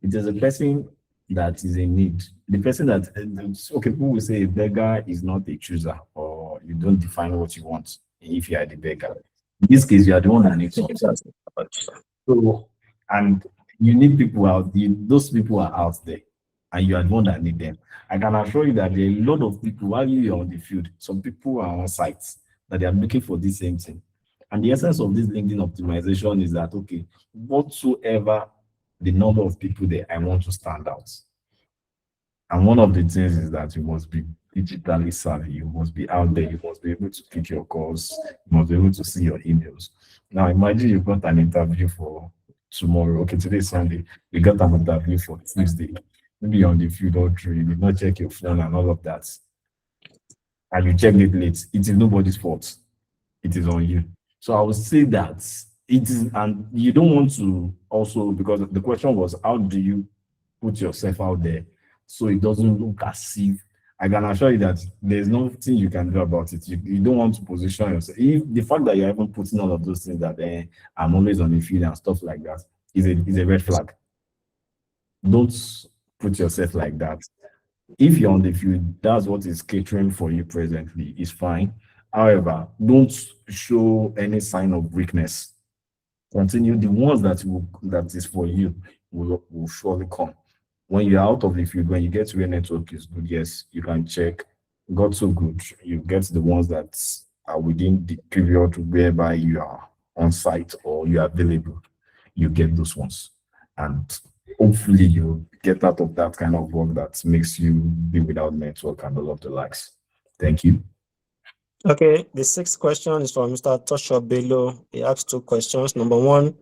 It is a person that is in need. The person that, okay, people will say a beggar is not a chooser, or you don't define what you want if you are the beggar. In this case, you are the one that needs something. So, and you need people out, those people are out there, and you are the one that need them. I can assure you that there are a lot of people, while you are on the field, some people are on sites that they are looking for this same thing. And the essence of this LinkedIn optimization is that, okay, whatsoever the number of people there, I want to stand out. And one of the things is that you must be digitally savvy. You must be out there. You must be able to pick your calls. You must be able to see your emails. Now, imagine you've got an interview for tomorrow. Okay, today is Sunday. You got an interview for Tuesday. Maybe you're on the field all through. You did not check your phone and all of that. And you checked it late. It is nobody's fault. It is on you. So I would say that it is, and you don't want to also, because the question was, how do you put yourself out there so it doesn't look as if I can assure you that there's nothing you can do about it. You don't want to position yourself. If the fact that you're even putting all of those things that I'm always on the field and stuff like that is a red flag. Don't put yourself like that. If you're on the field, that's what is catering for you presently, is fine. However, don't show any sign of weakness. Continue. The ones that is for you will surely come. When you're out of the field, when you get to where network is good, yes, you can check. Got so good, you get the ones that are within the period whereby you are on site or you are available. You get those ones, and hopefully you get out of that kind of work that makes you be without network and all of the likes. Thank you. Okay, the sixth question is from Mr. Tosho Bello. He asked two questions. Number one,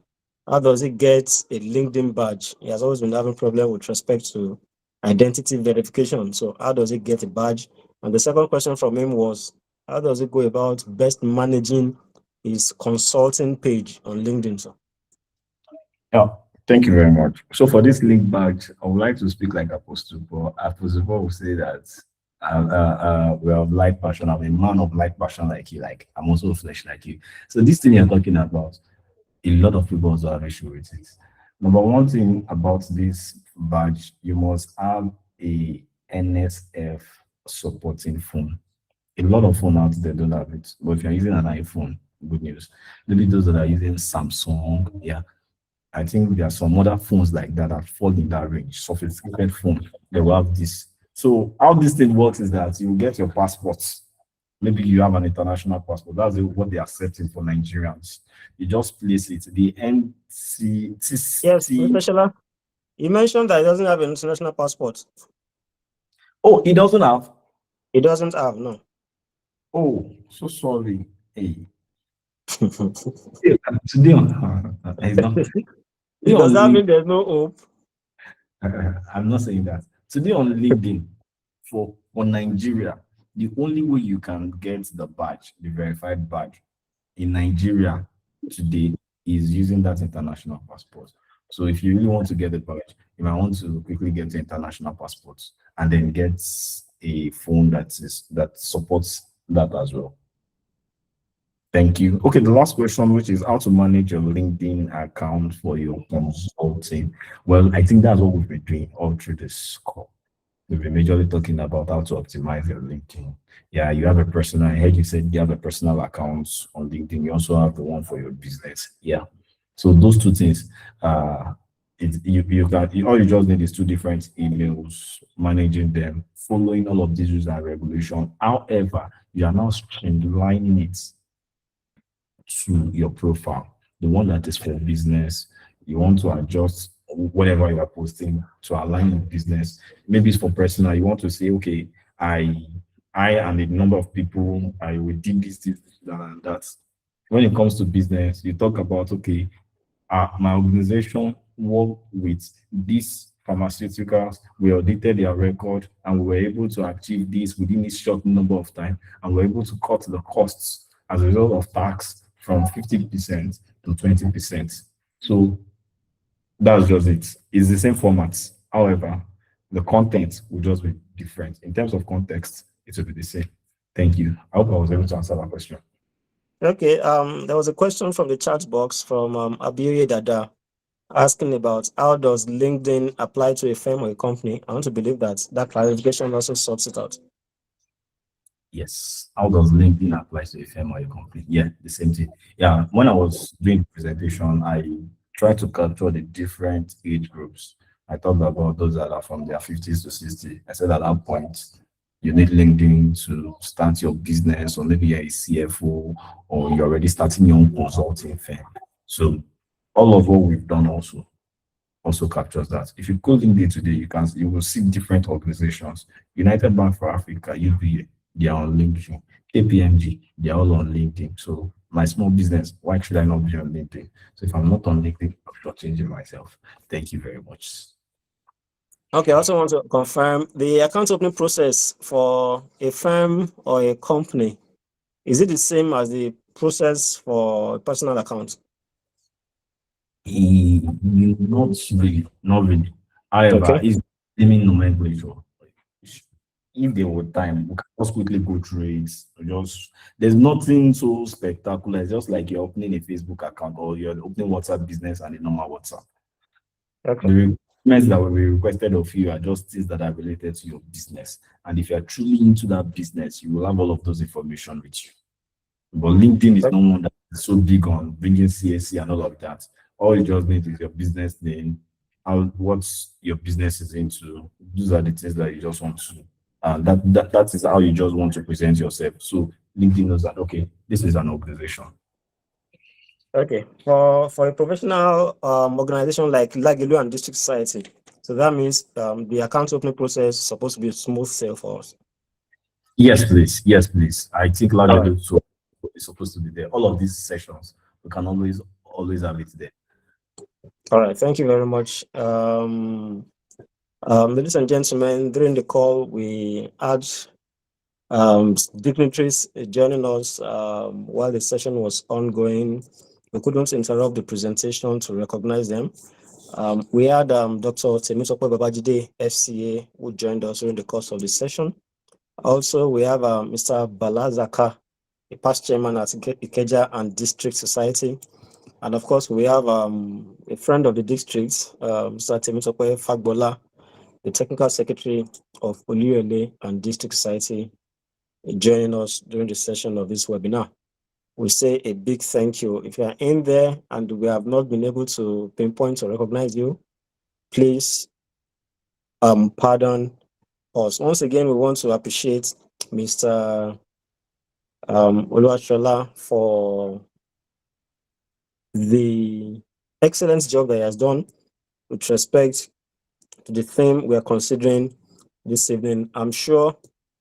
how does he get a LinkedIn badge? He has always been having problem with respect to identity verification. So how does he get a badge? And the second question from him was, how does he go about best managing his consulting page on LinkedIn? So Yeah, thank you very much. So for this link badge, I would like to speak like Apostle Paul. Apostle Paul will say that we have light passion. I'm a man of light passion like you. Like I'm also flesh like you. So this thing you're talking about, a lot of people also have issue with it. Number one thing about this badge, you must have a NSF supporting phone. A lot of phone out there don't have it. But if you're using an iPhone, good news. Maybe those that are using Samsung, yeah. I think there are some other phones like that fall in that range. Sophisticated phone, they will have this. So how this thing works is that you get your passports. Maybe you have an international passport. That's what they are setting for Nigerians. You just place it. The NCT. yes, Mr. Shola, you mentioned that he doesn't have an international passport. Oh, he doesn't have. He doesn't have, no. Oh, so sorry. Hey. Today on he's not. Does that mean there's no hope? I'm not saying that. Today on LinkedIn for Nigeria, the only way you can get the badge, the verified badge in Nigeria today is using that international passport. So if you really want to get the badge, you might want to quickly get the international passport and then get a phone that supports that as well. Thank you. Okay, the last question, which is how to manage your LinkedIn account for your consulting. Well, I think that's what we've been doing all through this call. We've been majorly talking about how to optimize your LinkedIn. Yeah, you have a personal, I heard you said you have a personal account on LinkedIn. You also have the one for your business. Yeah. So those two things, all you just need is two different emails, managing them, following all of these rules and regulations. However, you are now streamlining it to your profile, the one that is for business. You want to adjust whatever you are posting to align with business. Maybe it's for personal. You want to say, okay, I and the number of people I will do this and that. When it comes to business, you talk about, okay, my organization work with these pharmaceuticals. We audited their record and we were able to achieve this within this short number of time, and we're able to cut the costs as a result of tax from 50% to 20%. So that's just it. It's the same format. However, the content will just be different. In terms of context, it will be the same. Thank you. I hope I was able to answer that question. Okay, there was a question from the chat box from Abiye Dada asking about how does LinkedIn apply to a firm or a company. I want to believe that clarification also sorts it out. Yes. How does LinkedIn apply to a firm or a company? Yeah, the same thing. Yeah, when I was doing the presentation, I tried to capture the different age groups. I talked about those that are from their 50s to 60. I said at that point, you need LinkedIn to start your business, or maybe you're a CFO, or you're already starting your own consulting firm. So all of what we've done also captures that. If you go LinkedIn today, you will see different organizations. United Bank for Africa, UBA, they are on LinkedIn. KPMG, they are all on LinkedIn. So my small business, why should I not be on LinkedIn? So if I'm not on LinkedIn, I'm not changing myself. Thank you very much. Okay, I also want to confirm the account opening process for a firm or a company. Is it the same as the process for a personal account? Not really. However, Okay. it's naming nomenclature. if there were time, we can just quickly go through it. Just there's nothing so spectacular. It's just like you're opening a Facebook account or you're opening WhatsApp business and a normal WhatsApp. Okay. The requirements that will be requested of you are just things that are related to your business. And if you're truly into that business, you will have all of those information with you. But LinkedIn is Okay. not one that is so big on bringing CSC and all of that. All you just need is your business name, how what your business is into. Those are the things that you just want to. That is how you just want to present yourself. So LinkedIn knows that okay, this is an organization. Okay. For a professional organization like Lagelu and District Society, so that means the account opening process is supposed to be a smooth sale for us. Yes, please. Yes, please. I think All largely right. so is supposed to be there. All of these sessions, we can always have it there. All right. Thank you very much. Ladies and gentlemen, during the call, we had dignitaries joining us while the session was ongoing. We couldn't interrupt the presentation to recognize them. We had Dr. Temitope Babajide, FCA, who joined us during the course of the session. Also, we have Mr. Balazaka, a past chairman at Ikeja and District Society. And of course, we have a friend of the district, Mr. Temitope Fagbola, the technical secretary of Oluyole and District Society, joining us during the session of this webinar. We say a big thank you. If you are in there and we have not been able to pinpoint or recognize you, please pardon us. Once again, we want to appreciate Mr. Oluwashola for the excellent job that he has done with respect to the theme we are considering this evening. I'm sure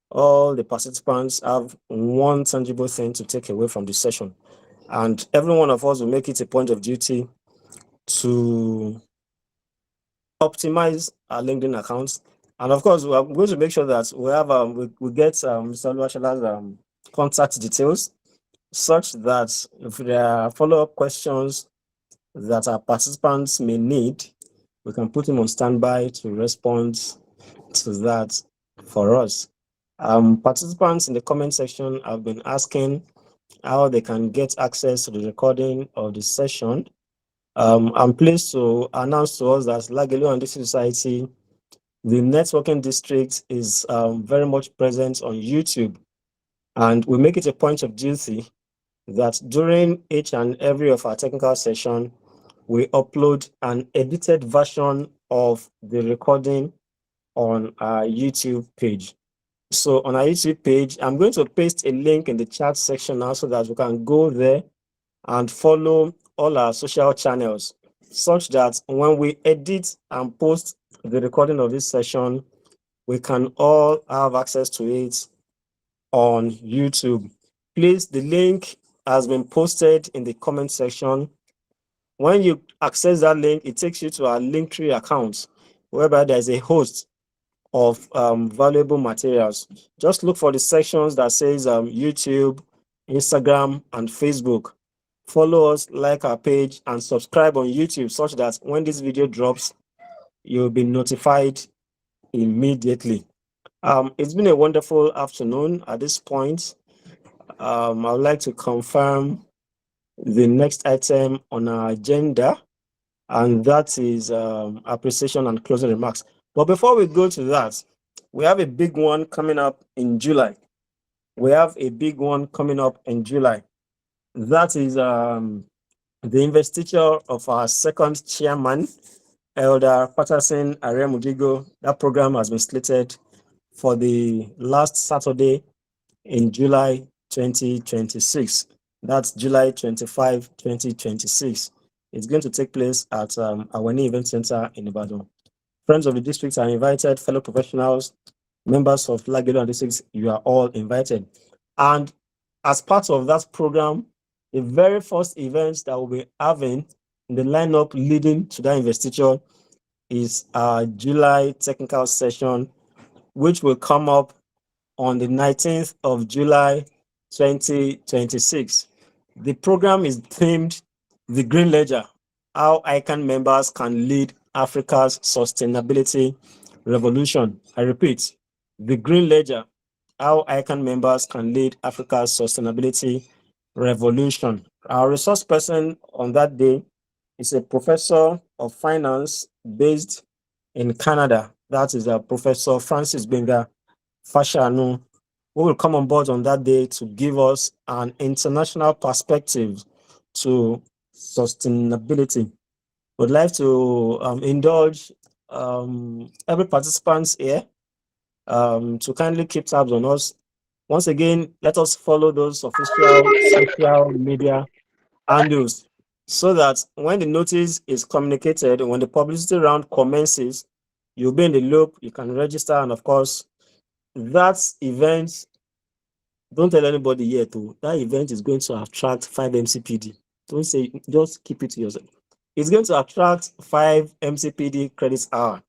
all the participants have one tangible thing to take away from the session, and every one of us will make it a point of duty to optimize our LinkedIn accounts. And of course, we are going to make sure that we have we get Mr. Oluwashola's contact details, such that if there are follow-up questions that our participants may need, we can put him on standby to respond to that for us. Participants in the comment section have been asking how they can get access to the recording of the session. I'm pleased to announce to us that Lagelu and District Society, the networking district, is very much present on YouTube, and we make it a point of duty that during each and every of our technical session, we upload an edited version of the recording on our YouTube page. So on our YouTube page, I'm going to paste a link in the chat section now so that we can go there and follow all our social channels, such that when we edit and post the recording of this session, we can all have access to it on YouTube. Please, the link has been posted in the comment section. When you access that link, it takes you to our Linktree account, whereby there's a host of valuable materials. Just look for the sections that says YouTube, Instagram, and Facebook. Follow us, like our page, and subscribe on YouTube, such that when this video drops, you'll be notified immediately. It's been a wonderful afternoon. At this point, I would like to confirm the next item on our agenda, and that is appreciation and closing remarks. But before we go to that, we have a big one coming up in July. That is the investiture of our second chairman, Elder Patterson Aremudigo. That program has been slated for the last Saturday in July 2026. That's July 25, 2026. It's going to take place at Awani Event Center in Ibadan. Friends of the district are invited, fellow professionals, members of Lagelu and District, you are all invited. And as part of that program, the very first event that we'll be having in the lineup leading to that investiture is our July technical session, which will come up on the 19th of July, 2026. The program is themed The Green Ledger, how ICANN members can lead Africa's sustainability revolution. I repeat, The Green Ledger, how ICANN members can lead Africa's sustainability revolution. Our resource person on that day is a professor of finance based in Canada. That is Professor Francis Benga Fashanu, who will come on board on that day to give us an international perspective to sustainability. Would like to indulge every participant here to kindly keep tabs on us. Once again, let us follow those official social media handles so that when the notice is communicated, when the publicity round commences, you'll be in the loop, you can register, and of course, that event, don't tell anybody yet, too. That event is going to attract 5 MCPD. Don't say, just keep it to yourself. It's going to attract 5 MCPD credits hour.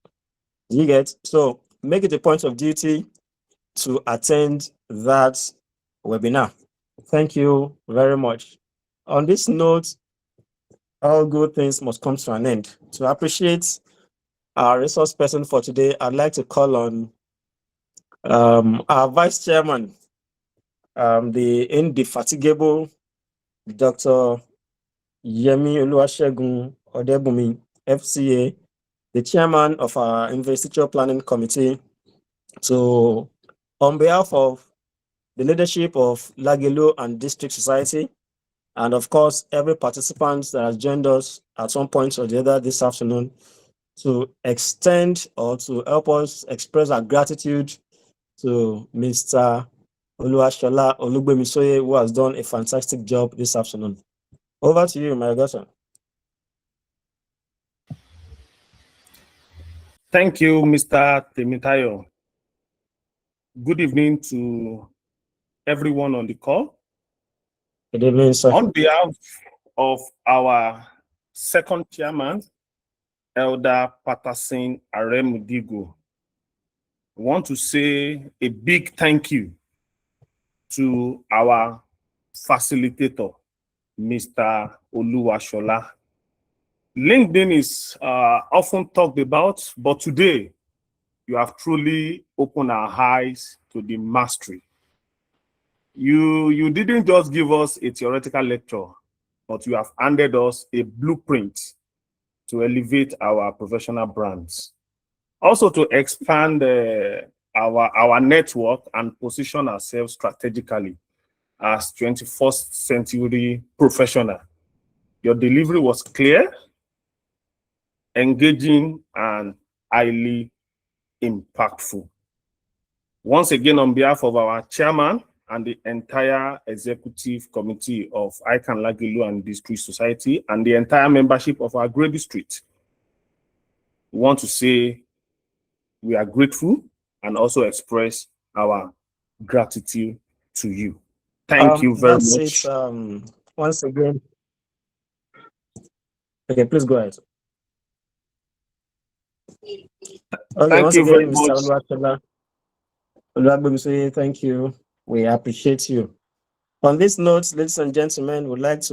You get? So make it a point of duty to attend that webinar. Thank you very much. On this note, all good things must come to an end. To appreciate our resource person for today, I'd like to call on our vice chairman, the indefatigable Dr. Yemi Oluwashola Odebumi, FCA, the chairman of our investiture planning committee, to, on behalf of the leadership of Lagelu and District Society, and of course, every participant that has joined us at some point or the other this afternoon, to extend or to help us express our gratitude to Mr. Oluwashola Olagbemisoye, who has done a fantastic job this afternoon. Over to you, my godson. Thank you, Mr. Temitayo. Good evening to everyone on the call. Good evening, sir. On behalf of our second chairman, Elder Patterson Aremudigo, I want to say a big thank you to our facilitator, Mr. Oluwashola. LinkedIn is often talked about, but today you have truly opened our eyes to the mastery. You didn't just give us a theoretical lecture, but you have handed us a blueprint to elevate our professional brands. Also to expand our network and position ourselves strategically as 21st century professional. Your delivery was clear, engaging, and highly impactful. Once again, on behalf of our chairman and the entire executive committee of ICANN Lagelu and District Society and the entire membership of our great district, we want to say we are grateful and also express our gratitude to you. Thank you very much. That's it. Once again. Okay, please go ahead. Okay, thank you very much. Mr. Oluwashola, thank you. We appreciate you. On this note, ladies and gentlemen, we'd like to